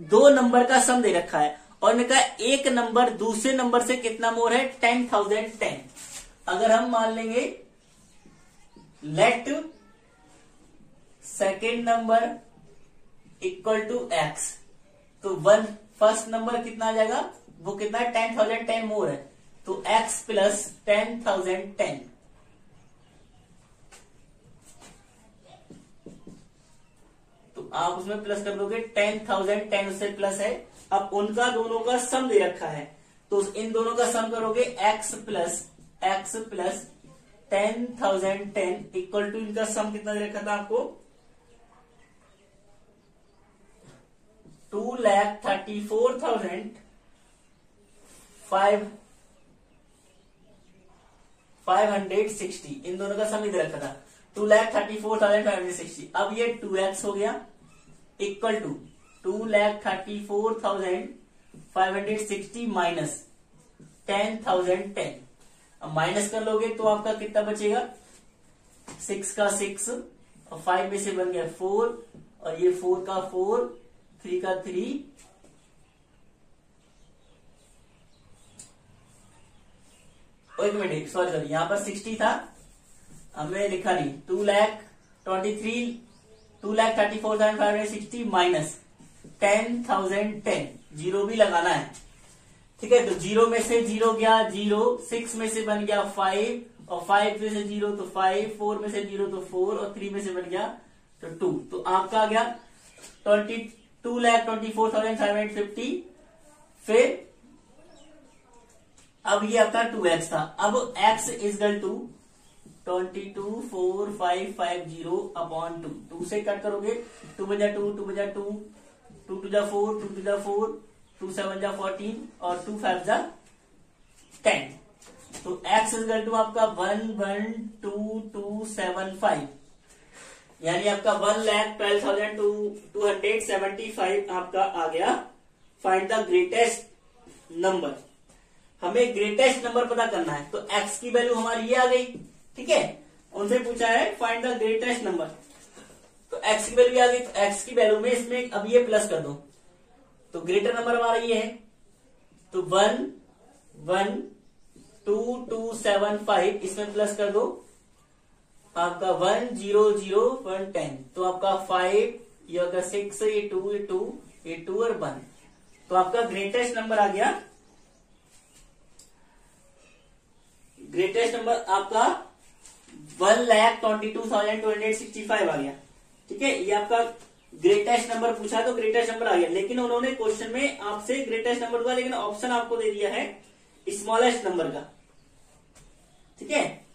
2 नंबर का सम दे रखा है और उन्होंने कहा एक नंबर दूसरे नंबर से कितना मोर है, 10,010। अगर हम मान लेंगे let second number equal to x, तो फर्स्ट नंबर कितना आ जाएगा, वो कितना है 10,010 मोर है, तो x प्लस 10,010। तो आप उसमें प्लस कर दोगे, 10,010 उससे प्लस है। अब उनका दोनों का सम दे रखा है, तो इन दोनों का सम करोगे x प्लस 10,010 इक्वल टू इनका सम कितना दे रखा था आपको, 2,34,560। इन दोनों का सम ही दे रखा था 2,34,560। अब ये 2x हो गया इक्वल टू 2,34,560 माइनस 10,010। अब माइनस कर लोगे तो आपका कितना बचेगा, 6 का 6 और 5 में से बन गया 4 और ये 4 का 4, 3 का 3, एक मिनट सॉरी यहां पर 60 था, हमने लिखा नहीं, 2,34,560 माइनस 10,010, जीरो भी लगाना है। ठीक है, तो 0 में से 0 गया 0, 6 में से बन गया 5 और 5 में से 0 तो 5, 4 में से 0 तो 4 और 3 में से बन गया तो 2। तो आपका आ गया 2,24,550। फिर अब ये आपका 2x था, अब x इजगल टू 22,4,550 अपॉन 2 से कट करोगे, 2 बजा 2, 2 बजा 2, 2 टू जा 4, 2 टू जा 4, 2 7 जा 14 और 2 5 जा 10। तो x इक्वल टू आपका 112,275 यानी आपका 1,12,275 आपका आ गया। Find the greatest number. हमें ग्रेटेस्ट नंबर पता करना है, तो x की वैल्यू हमारी ये आ गई। ठीक है, उनसे पूछा है फाइंड द ग्रेटेस्ट नंबर, तो x की वैल्यू आ गई। तो x की वैल्यू में इसमें अब ये प्लस कर दो, तो ग्रेटर नंबर हमारा ये है। तो 112,275 इसमें प्लस कर दो, आपका 100,110। तो आपका 5 ये होगा 6, ये 2 ये 2 ये 2 और 1। तो आपका ग्रेटेस्ट नंबर आ गया। ग्रेटेस्ट नंबर आपका 1,22,265 आ गया। ठीक है, ये आपका ग्रेटेस्ट नंबर पूछा तो ग्रेटेस्ट नंबर आ गया। लेकिन उन्होंने क्वेश्चन में आपसे ग्रेटेस्ट नंबर हुआ, लेकिन ऑप्शन आपको दे दिया है स्मॉलेस्ट नंबर का। ठीक है,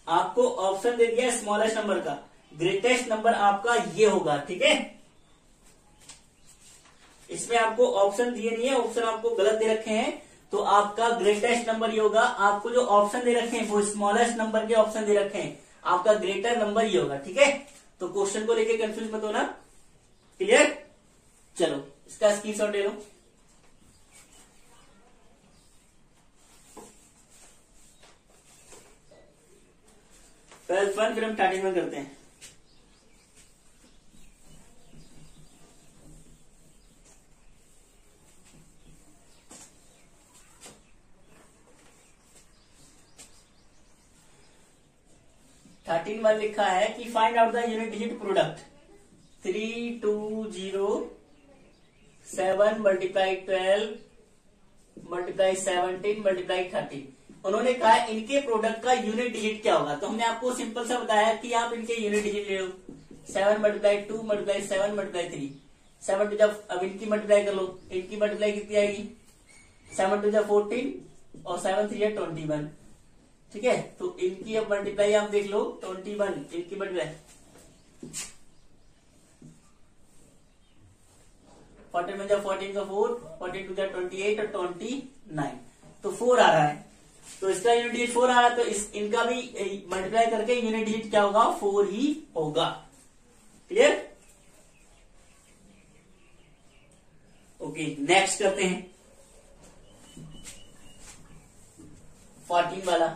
आपको ऑप्शन दे दिया स्मॉलेस्ट नंबर का। ग्रेटेस्ट नंबर आपका ये होगा। ठीक है, इसमें आपको ऑप्शन दिए नहीं है, ऑप्शन आपको गलत दे रखे हैं। तो आपका ग्रेटेस्ट नंबर ये होगा। आपको जो ऑप्शन दे रखे हैं वो स्मॉलेस्ट नंबर के ऑप्शन दे रखे हैं, आपका ग्रेटर नंबर ये होगा। ठीक है, तो क्वेश्चन को लेके कंफ्यूज मत होना। क्लियर? चलो इसका स्क्रीनशॉट ले लो। पहले 1 फिर हम स्टार्टिंग में करते हैं। थर्टीन में लिखा है कि find out the unit digit product 3207 multiply 12 multiply 17 multiply 30। उन्होंने कहा इनके प्रोडक्ट का यूनिट डिजिट क्या होगा। तो हमने आपको सिंपल सा बताया कि आप इनके यूनिट डिजिट ले लो। 7 मल्टीप्लाई 2 मल्टीप्लाई 7 मल्टीप्लाई 3 7 टू जब अब इनकी मल्टीप्लाई कर लो। इनकी मल्टीप्लाई कितनी आएगी? 7 टू जब 14 और 7 3 21। ठीक है, तो इनकी अब मल्टीप्लाई आप देख लो 21। इनकी मल्टीप्लाई 14 में जब 14 का 4 14 टू जब 28 और 29 तो 4 आ रहा है। तो इसका यूनिट डिजिट 4 आ रहा है, तो इनका भी मल्टीप्लाई करके यूनिट डिजिट क्या होगा? 4 ही होगा। क्लियर? ओके, नेक्स्ट करते हैं 14 वाला।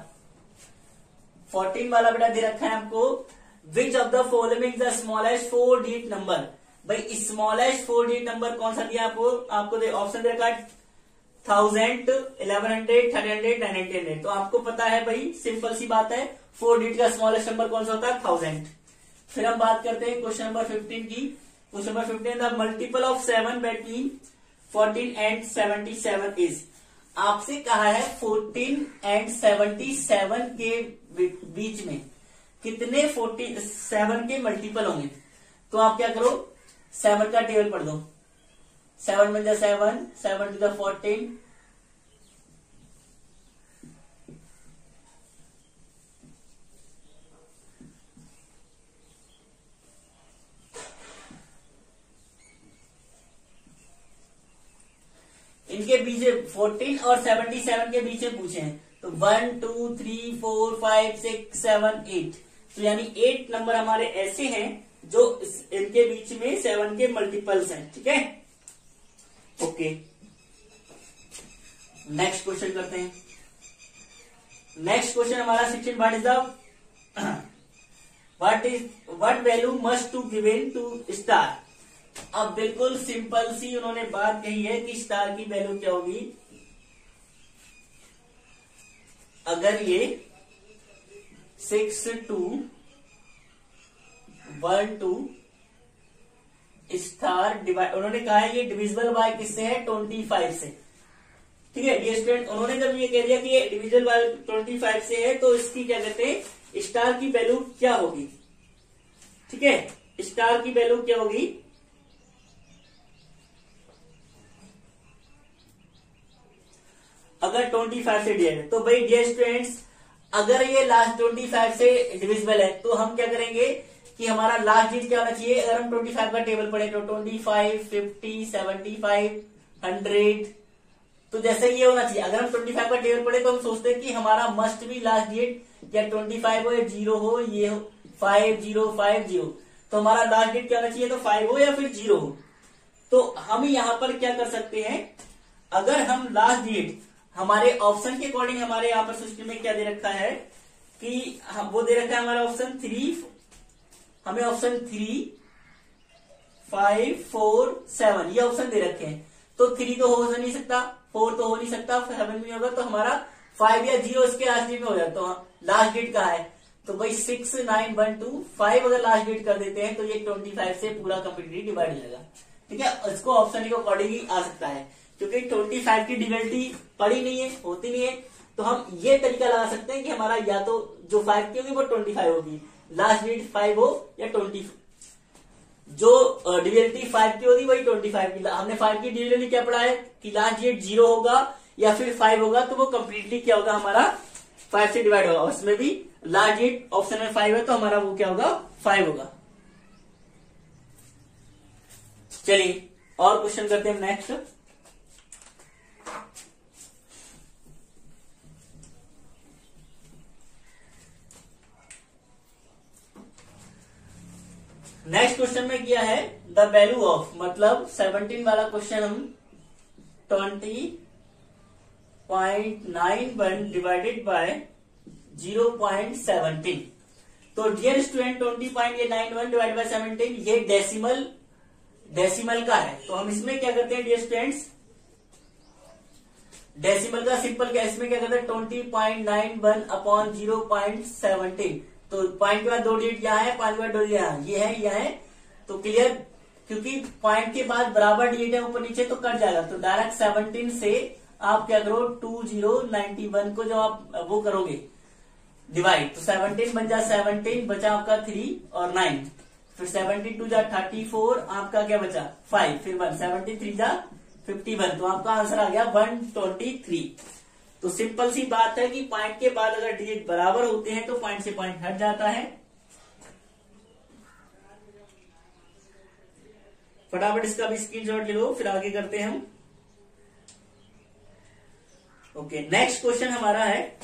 14 वाला बेटा दे रखा है आपको, which of the following is the smallest 4 digit number. भाई स्मॉलेस्ट 4 डिजिट नंबर कौन सा दिया आपको? आपको ऑप्शन दे रखा है 1000, 1100, 1300, 900। तो आपको पता है भाई, सिंपल सी बात है, 4 डिजिट का स्मॉलेस्ट नंबर कौन सा होता है? 1000। फिर हम बात करते हैं क्वेश्चन नंबर 15 की। Question number 15, the multiple of 7 between 14 and 77 is. आपसे कहा है 14 एंड 77 के बीच में कितने 47 के मल्टीपल होंगे। तो आप क्या करो, 7 का टेबल पढ़ दो। 7 में 7, 7 टू 14, इनके बीच 14 और 77 के बीच में पूछे हैं। तो 1 2 3 4 5 6 7 8। तो यानी 8 नंबर हमारे ऐसे हैं जो इनके बीच में 7 के मल्टीपल्स हैं। ठीक है, ओके, नेक्स्ट क्वेश्चन करते हैं। नेक्स्ट क्वेश्चन हमारा 16, what is the what value must to given to star. अब बिल्कुल सिंपल सी उन्होंने बात कही है कि स्टार की वैल्यू क्या होगी। अगर ये 6 2 1 2 स्टार डिवाइड, उन्होंने कहा है ये डिविजिबल बाय किससे है? 25 से। ठीक है डियर स्टूडेंट, उन्होंने जब ये कह दिया कि ये डिविजिबल बाय 25 से है, तो इसकी क्या कहते हैं, स्टार की वैल्यू क्या होगी। ठीक है, स्टार की वैल्यू क्या होगी? अगर 25 से डिवाइड है, तो भाई डियर स्टूडेंट्स, अगर ये लास्ट 25 से डिविजिबल है तो हम क्या करेंगे, कि हमारा लास्ट डिजिट क्या होना चाहिए। अगर हम 25 का टेबल पढ़े तो 25, 50, 75, 100, तो जैसे ये होना चाहिए। अगर हम 25 का टेबल पढ़े तो हम सोचते हैं कि हमारा मस्ट भी लास्ट डिजिट या 25 हो या 0 हो, ये हो 5050, तो हमारा लास्ट डिजिट क्या होना चाहिए, तो 5 हो या फिर 0 हो। तो हम यहां पर क्या कर सकते हैं, अगर हम लास्ट डिजिट हमारे ऑप्शन के अकॉर्डिंग, हमारे यहाँ पर सिस्टम में क्या दे रखा है कि वो दे रखा है हमारा ऑप्शन 3, हमें ऑप्शन 3, 5, 4, 7 ये ऑप्शन दे रखे हैं। तो 3 तो हो नहीं सकता, 4 तो हो नहीं सकता, 7 भी होगा, तो हमारा 5 या 0 इसके लास्ट डिजिट में हो जाता। तो लास्ट डिजिट का है तो भाई 6, 9, 1, 2, 5 अगर लास्ट डिजिट कर देते हैं तो ये 25 से पूरा कंप्लीटली डिवाइड हो जाएगा। ठीक है, इसको ऑप्शन के अकॉर्डिंग ही आ सकता है, क्योंकि 25 की डिविनिटी पड़ी नहीं है, होती नहीं है, तो हम ये तरीका लगा सकते हैं कि हमारा या तो जो 5 की होगी वो 25 होगी, लास्ट डिजिट 5 हो या 20, जो डिविनिटी 5 की होगी वही 25 की। हमने 5 की डिविनिटी क्या पढ़ा है कि लास्ट डिजिट 0 होगा या फिर 5 होगा, तो वो कंप्लीटली क्या होगा, हमारा 5 से डिवाइड होगा। उसमें भी लास्ट डिजिट ऑप्शन में 5 है तो हमारा वो क्या होगा, 5 होगा। चलिए और क्वेश्चन करते हैं नेक्स्ट। नेक्स्ट क्वेश्चन में किया है द वैल्यू ऑफ, मतलब 17 वाला क्वेश्चन हम 20.91 डिवाइडेड बाय 0.17। तो डियर स्टूडेंट 20.91 डिवाइड बाय 17 ये डेसिमल का है। तो हम इसमें क्या करते हैं डियर स्टूडेंट्स, डेसिमल का सिंपल क्या, इसमें क्या करते हैं 20.91 अपॉन 0.17। तो पॉइंट के बाद 2 डिजिट यहाँ है, 5 के बाद 2 डिजिट यहाँ, ये है, यह है, तो क्लियर, क्योंकि पॉइंट के बाद बराबर डिजिट है ऊपर नीचे तो कट जाएगा। तो डायरेक्ट 17 से आप क्या करो 2091 को जब आप वो करोगे डिवाइड, तो 17 बन जा 17, बचा आपका 3 और 9, फिर 72 जा 34, आपका क्या बचा 5, फिर 1, 73 जा 51, तो आपका आंसर आ गया 123। तो सिंपल सी बात है कि पॉइंट के बाद अगर डिजिट बराबर होते हैं तो पॉइंट से पॉइंट हट जाता है। फटाफट इसका भी स्क्रीनशॉट ले लो, फिर आगे करते हैं हम। ओके, नेक्स्ट क्वेश्चन हमारा है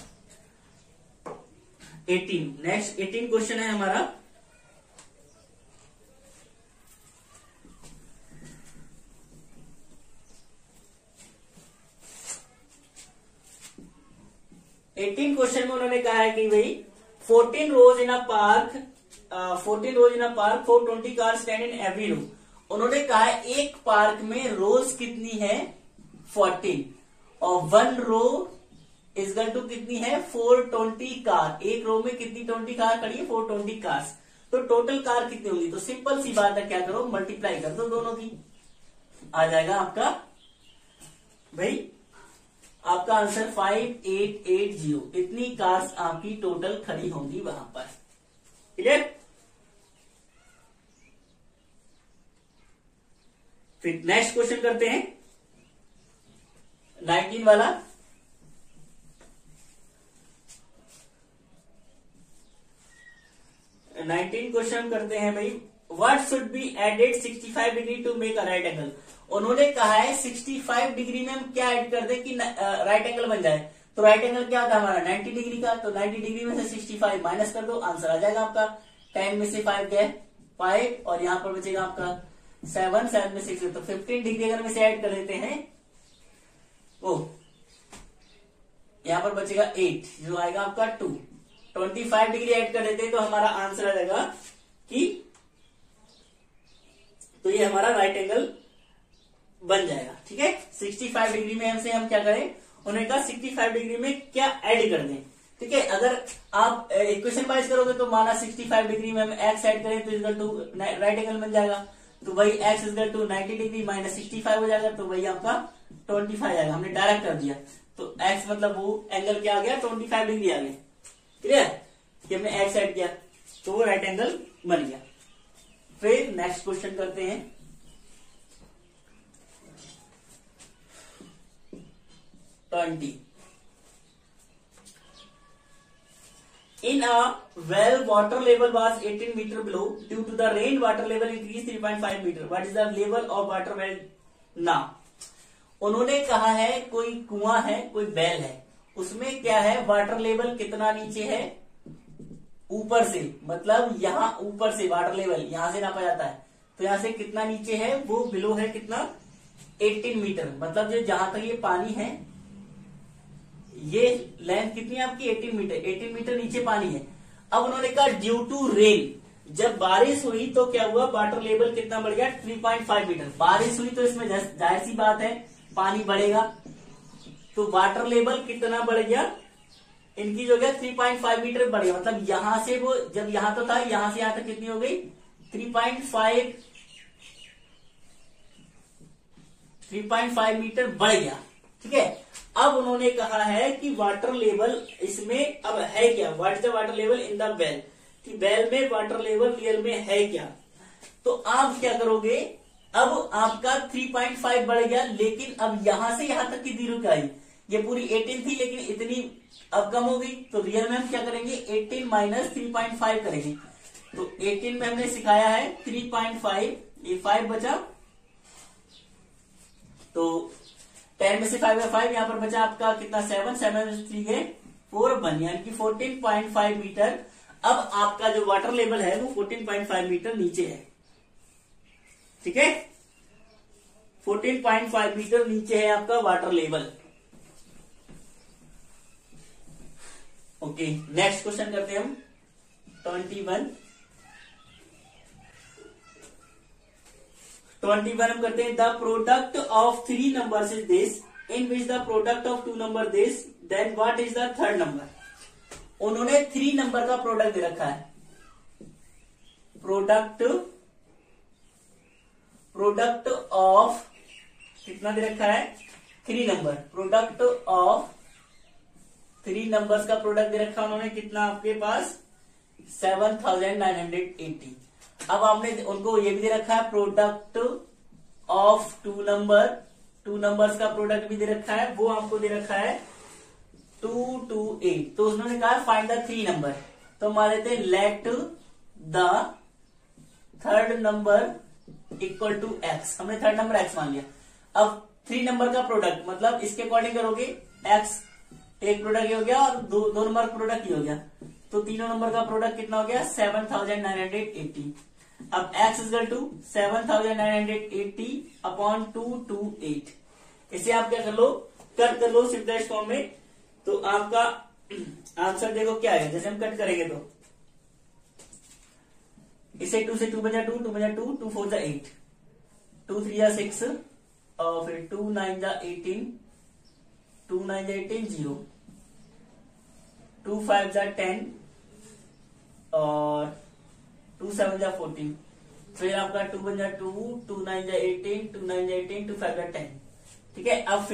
18। नेक्स्ट 18 क्वेश्चन है हमारा, क्वेश्चन में उन्होंने कहा है कि भाई 14 rows in a park, 420 cars stand in every row. उन्होंने कहा है एक पार्क में रोज कितनी है 14 और 1 रो इजगल टू कितनी है 420 कार। एक रो में कितनी 20 कार खड़ी है, 420 कार्स, तो टोटल कार कितनी होगी। तो सिंपल सी बात है, क्या करो मल्टीप्लाई कर दो दोनों की, आ जाएगा आपका भाई आपका आंसर 5880। इतनी कार्स आपकी टोटल खड़ी होंगी वहां पर। क्लियर। फिर नेक्स्ट क्वेश्चन करते हैं 19 वाला। क्वेश्चन करते हैं भाई, what should be added 65 degree to make a right angle. उन्होंने कहा है 65 डिग्री में हम क्या ऐड कर दें कि राइट एंगल बन जाए। तो राइट एंगल क्या था हमारा 90 डिग्री का, तो 90 डिग्री में से 65 माइनस कर दो, आंसर आ जाएगा आपका 10 में से 5 गए 5, और यहां पर बचेगा आपका 7, 7 में 6, तो 15 डिग्री अगर में से ऐड कर देते हैं, ओ यहां पर बचेगा 8, जो आएगा आपका 2। 25 डिग्री ऐड कर देते हैं तो हमारा आंसर आ जाएगा कि, तो ये हमारा राइट एंगल बन जाएगा। ठीक है, 65 डिग्री में हमसे हम क्या करें, उन्होंने कहा 65 डिग्री में क्या ऐड कर दें। ठीक है, अगर आप इक्वेशन वाइज करोगे तो माना 65 डिग्री में हम एक्स ऐड करें तो इक्वल टू राइट एंगल बन जाएगा। तो वही x equal to 90 degree minus 65 हो जाएगा, तो वही आपका 25 आएगा। हमने डायरेक्ट कर दिया, तो एक्स मतलब वो एंगल क्या आ गया 25 डिग्री आ गया। क्लियर, कि हमने एक्स ऐड किया तो वो राइट एंगल बन गया। फिर नेक्स्ट क्वेश्चन करते हैं 20। In a well, water level was 18 meter below. Due to the rain, water level increased 3.5 meter. What is the level of water well now? उन्होंने कहा है कोई कुआं है, कोई बैल है, उसमें क्या है, वाटर लेवल कितना नीचे है, ऊपर से, मतलब यहां ऊपर से वाटर लेवल यहां से नापा जाता है, तो यहां से कितना नीचे है, वो बिलो है कितना, 18 मीटर, मतलब जो जहां तक ये पानी है, ये लेंथ कितनी है आपकी, 18 मीटर, 18 मीटर नीचे पानी है। अब उन्होंने कहा ड्यू टू रेन, जब बारिश हुई तो क्या हुआ, वाटर लेवल कितना बढ़ गया, 3.5 मीटर। बारिश हुई तो इसमें जाहिर सी बात है पानी बढ़ेगा, तो वाटर लेवल कितना बढ़ गया, इनकी जो है 3.5 मीटर बढ़ गया, मतलब यहां से वो जब यहां तो था, यहां से यहां तक कितनी हो गई, 3.5 मीटर बढ़ गया। ठीक है, अब उन्होंने कहा है कि वाटर लेवल इसमें अब है क्या, what is the water level in the well, कि वेल में वाटर लेवल रियल में है क्या। तो आप क्या करोगे, अब आपका 3.5 बढ़ गया, लेकिन अब यहां से यहां तक की जीरो क्या आई, ये पूरी 18 थी लेकिन इतनी अब कम हो गई, तो रियल में हम क्या करेंगे, 18 माइनस 3.5 करेंगे। तो 18 में हमने सिखाया है 3.5, ये 5 बचा, तो 10 में से 5 है 5, यहां पर बचा आपका कितना 7, 7 में 3 गए 4 1, यानी कि 14.5 मीटर। अब आपका जो वाटर लेवल है वो 14.5 मीटर नीचे है। ठीक है, 14.5 मीटर नीचे है आपका water level. Okay, next question करते हैं हम 21 हम करते हैं, the product of 3 numbers is this, in which the product of 2 number this, then what is the third number. उन्होंने 3 नंबर का प्रोडक्ट दे रखा है, प्रोडक्ट ऑफ कितना दे रखा है, 3 नंबर, प्रोडक्ट ऑफ 3 नंबर्स का प्रोडक्ट दे रखा उन्होंने कितना आपके पास 7980। अब आपने उनको ये भी दे रखा है प्रोडक्ट ऑफ 2 नंबर्स का प्रोडक्ट भी दे रखा है, वो आपको दे रखा है 228। तो उन्होंने कहा फाइंड द 3 नंबर, तो मान लेते हैं let the third number equal to x, हमने थर्ड नंबर एक्स मान लिया। अब 3 नंबर का प्रोडक्ट मतलब इसके अकॉर्डिंग करोगे, एक्स एक प्रोडक्ट ये हो गया और दो नंबर प्रोडक्ट ये हो गया, तो तीनों नंबर का प्रोडक्ट कितना हो गया 7980। अब x इक्वल टू 7980 अपॉन 228, इसे आप क्या कर लो, कट कर लो सिम्पलेस्ट फॉर्म में, तो आपका आंसर देखो क्या है। जैसे हम कट करेंगे तो इसे 2 से 2 बजा 2, 2 बजा 2, 2 4 जा 8, 2 3 जा 6 और फिर 2 9 जा 18, 2 9 जा 18 0, 2 5 जा 10 और 2 7 जा 14, फिर आपका 2 1 जा 2, 2 9 जा 18, 2 9 जा 18, 2 5 जा 10। ठीक है, अब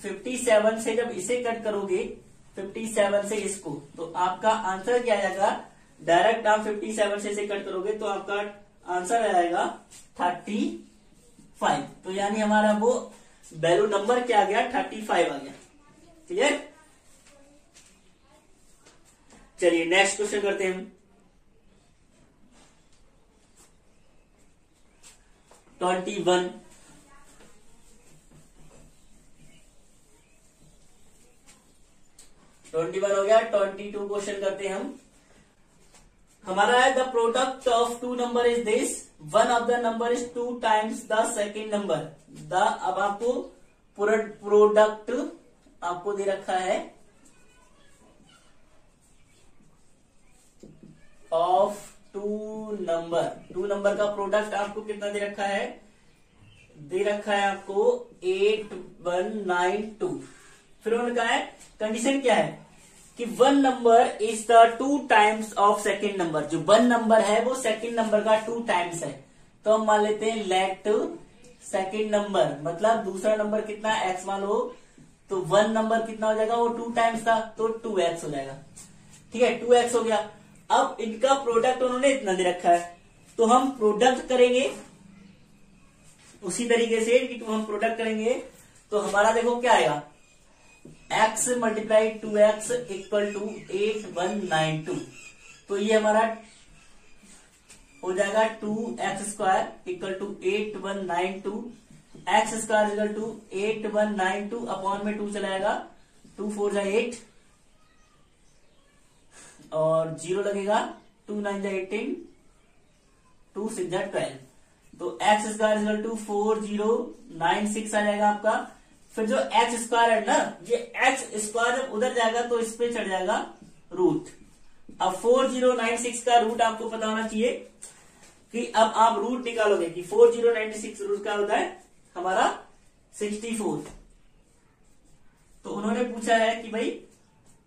57 से जब इसे कट करोगे, 57 से इसको, तो आपका आंसर क्या आएगा, डायरेक्ट आप 57 से इसे कट करोगे तो आपका आंसर आएगा 35। तो यानी हमारा वो वैल्यू नंबर क्या आ गया, 35 आ गया। क्लियर, चलिए नेक्स्ट क्वेश्चन करते हैं हम 21 हो गया। 22 क्वेश्चन करते हैं हम, हमारा है the product of 2 number is this, one of the number is 2 times the second number. अब आपको प्रोडक्ट आपको दे रखा है ऑफ 2 नंबर का प्रोडक्ट आपको कितना दे रखा है, आपको 8192। फिर उन्होंने कहा है कंडीशन क्या है कि 1 number is the 2 times of second number, जो 1 नंबर है वो सेकेंड नंबर का 2 टाइम्स है। तो हम मान लेते हैं लेट सेकेंड नंबर, मतलब दूसरा नंबर कितना एक्स मान लो, तो 1 नंबर कितना हो जाएगा, वो 2 टाइम्स था तो 2x हो जाएगा। ठीक है, 2x हो गया। अब इनका प्रोडक्ट उन्होंने इतना दे रखा है, तो हम प्रोडक्ट करेंगे उसी तरीके से कि हम प्रोडक्ट करेंगे, तो हमारा देखो क्या आएगा, x multiply 2x equal to 8192। तो ये हमारा हो जाएगा 2x² equal to 8192। x² equal to 8192 upon में 2 चलाएगा, 2 4 जा 8 और 0 लगेगा, 2 9 जा 18, 2 6 जा 12। तो x² इक्वल टू 4096 आ जाएगा आपका। फिर जो x² है ना, ये x² जब उधर जाएगा तो इस पे चढ़ जाएगा रूट। अब 4096 का रूट आपको पता होना चाहिए कि अब आप रूट निकालोगे कि 4096 रूट का होता है हमारा 64। तो उन्होंने पूछा है कि भाई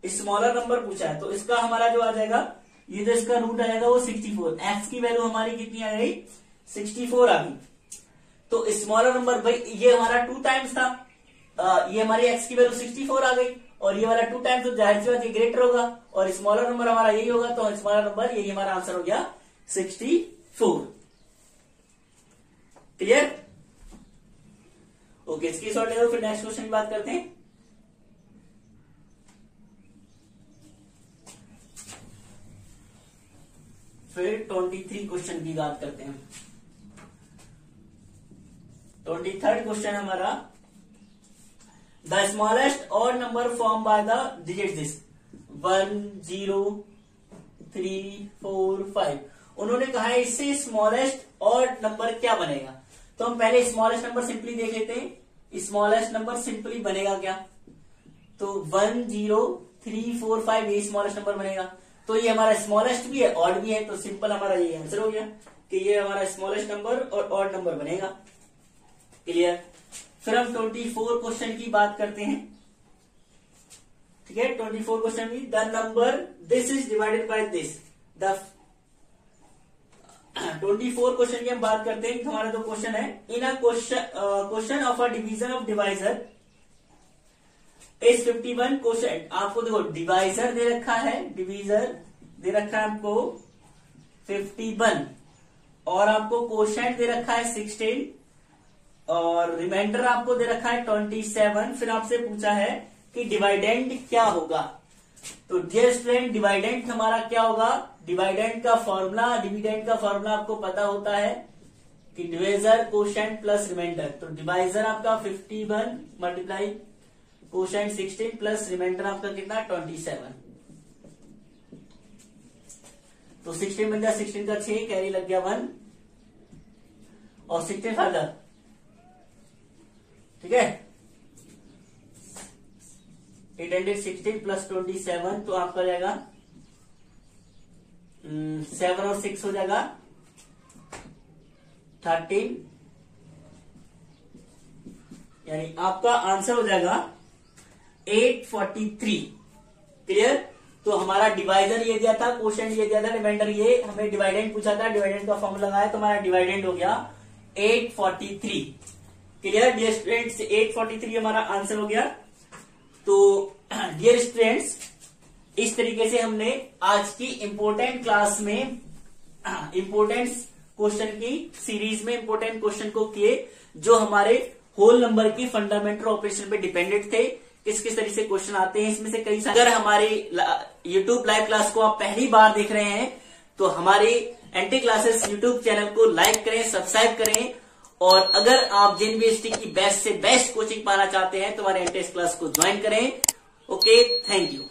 स्मॉलर नंबर पूछा है, तो इसका हमारा जो आ जाएगा, ये जो इसका रूट आएगा वो 64। x की वैल्यू हमारी कितनी आ गई, 64 आ गई। तो स्मॉलर नंबर भाई ये हमारा 2 टाइम्स था, ये हमारी x की वैल्यू 64 आ गई और ये वाला 2 टाइम्स, तो जाहिर सी बात ये ग्रेटर होगा और स्मॉलर नंबर हमारा यही होगा। तो स्मॉलर नंबर यही हमारा आंसर हो गया 64। क्लियर? ओके, इसकी शॉर्ट ले लो, फिर नेक्स्ट क्वेश्चन की बात करते हैं। फिर 23 क्वेश्चन की बात करते हैं। 23rd क्वेश्चन हमारा, the smallest odd number form by the digit this 1 0 3 4 5। उन्होंने कहा है इससे स्मॉलेस्ट ऑड नंबर क्या बनेगा। तो हम पहले स्मॉलेस्ट नंबर सिंपली देख लेते हैं। स्मॉलेस्ट नंबर सिंपली बनेगा क्या, तो 1 0 3 4 5 ये स्मॉलेस्ट नंबर बनेगा। तो ये हमारा स्मॉलेस्ट भी है, ऑड भी है, तो सिंपल हमारा ये आंसर हो गया कि ये हमारा स्मॉलेस्ट नंबर और ऑड नंबर बनेगा। क्लियर? फिर हम 24 क्वेश्चन की बात करते हैं। ठीक है, 24 क्वेश्चन में the number this is divided by this. The 24 question की हम बात करते हैं। हमारा जो क्वेश्चन है, in a question of a division of divisor is 51 question. आपको देखो डिवाइजर दे रखा है, डिवीजर दे रखा है आपको 51 और आपको क्वोशेंट दे रखा है 16 और रिमाइंडर आपको दे रखा है 27। फिर आपसे पूछा है कि डिवाइडेंड क्या होगा। तो डियर स्टूडेंट, डिवाइडेंड हमारा क्या होगा, डिवाइडेंड का फॉर्मूला, डिविडेंड का फॉर्मूला आपको पता होता है कि डिवाइजर क्वोशेंट प्लस रिमाइंडर। तो डिवाइजर आपका 51 मल्टीप्लाई क्वोशेंट 16 प्लस रिमाइंडर आपका कितना 27। तो 16 बन गया, 16 का 6 कैरी लग गया 1 और 16 फायदा। ठीक है, 816 प्लस 27 तो आपका जाएगा 7 और 6 हो जाएगा 13, यानी आपका आंसर हो जाएगा 843। क्लियर? तो हमारा डिवाइजर ये दिया था, क्वोशेंट ये दिया था, रिमाइंडर ये, हमें डिवाइडेंड पूछा था, डिवाइडेंड का फॉर्मूला लगाया तो हमारा डिवाइडेंड हो गया 843। क्लियर डियर स्टूडेंट्स, 843 हमारा आंसर हो गया। तो डियर स्टूडेंट्स, इस तरीके से हमने आज की इंपोर्टेंट क्लास में इंपोर्टेंट क्वेश्चन की सीरीज में इंपोर्टेंट क्वेश्चन को किए जो हमारे होल नंबर की फंडामेंटल ऑपरेशन पे डिपेंडेंट थे। किस किस तरीके से क्वेश्चन आते हैं इसमें से कई सारे। अगर हमारी यूट्यूब लाइव क्लास को आप पहली बार देख रहे हैं तो हमारी एंटी क्लासेस यूट्यूब चैनल को लाइक करें, सब्सक्राइब करें और अगर आप जेएनवीएसटी की बेस्ट से बेस्ट कोचिंग पाना चाहते हैं तो हमारे एंटी क्लास को ज्वाइन करें। Okay, thank you.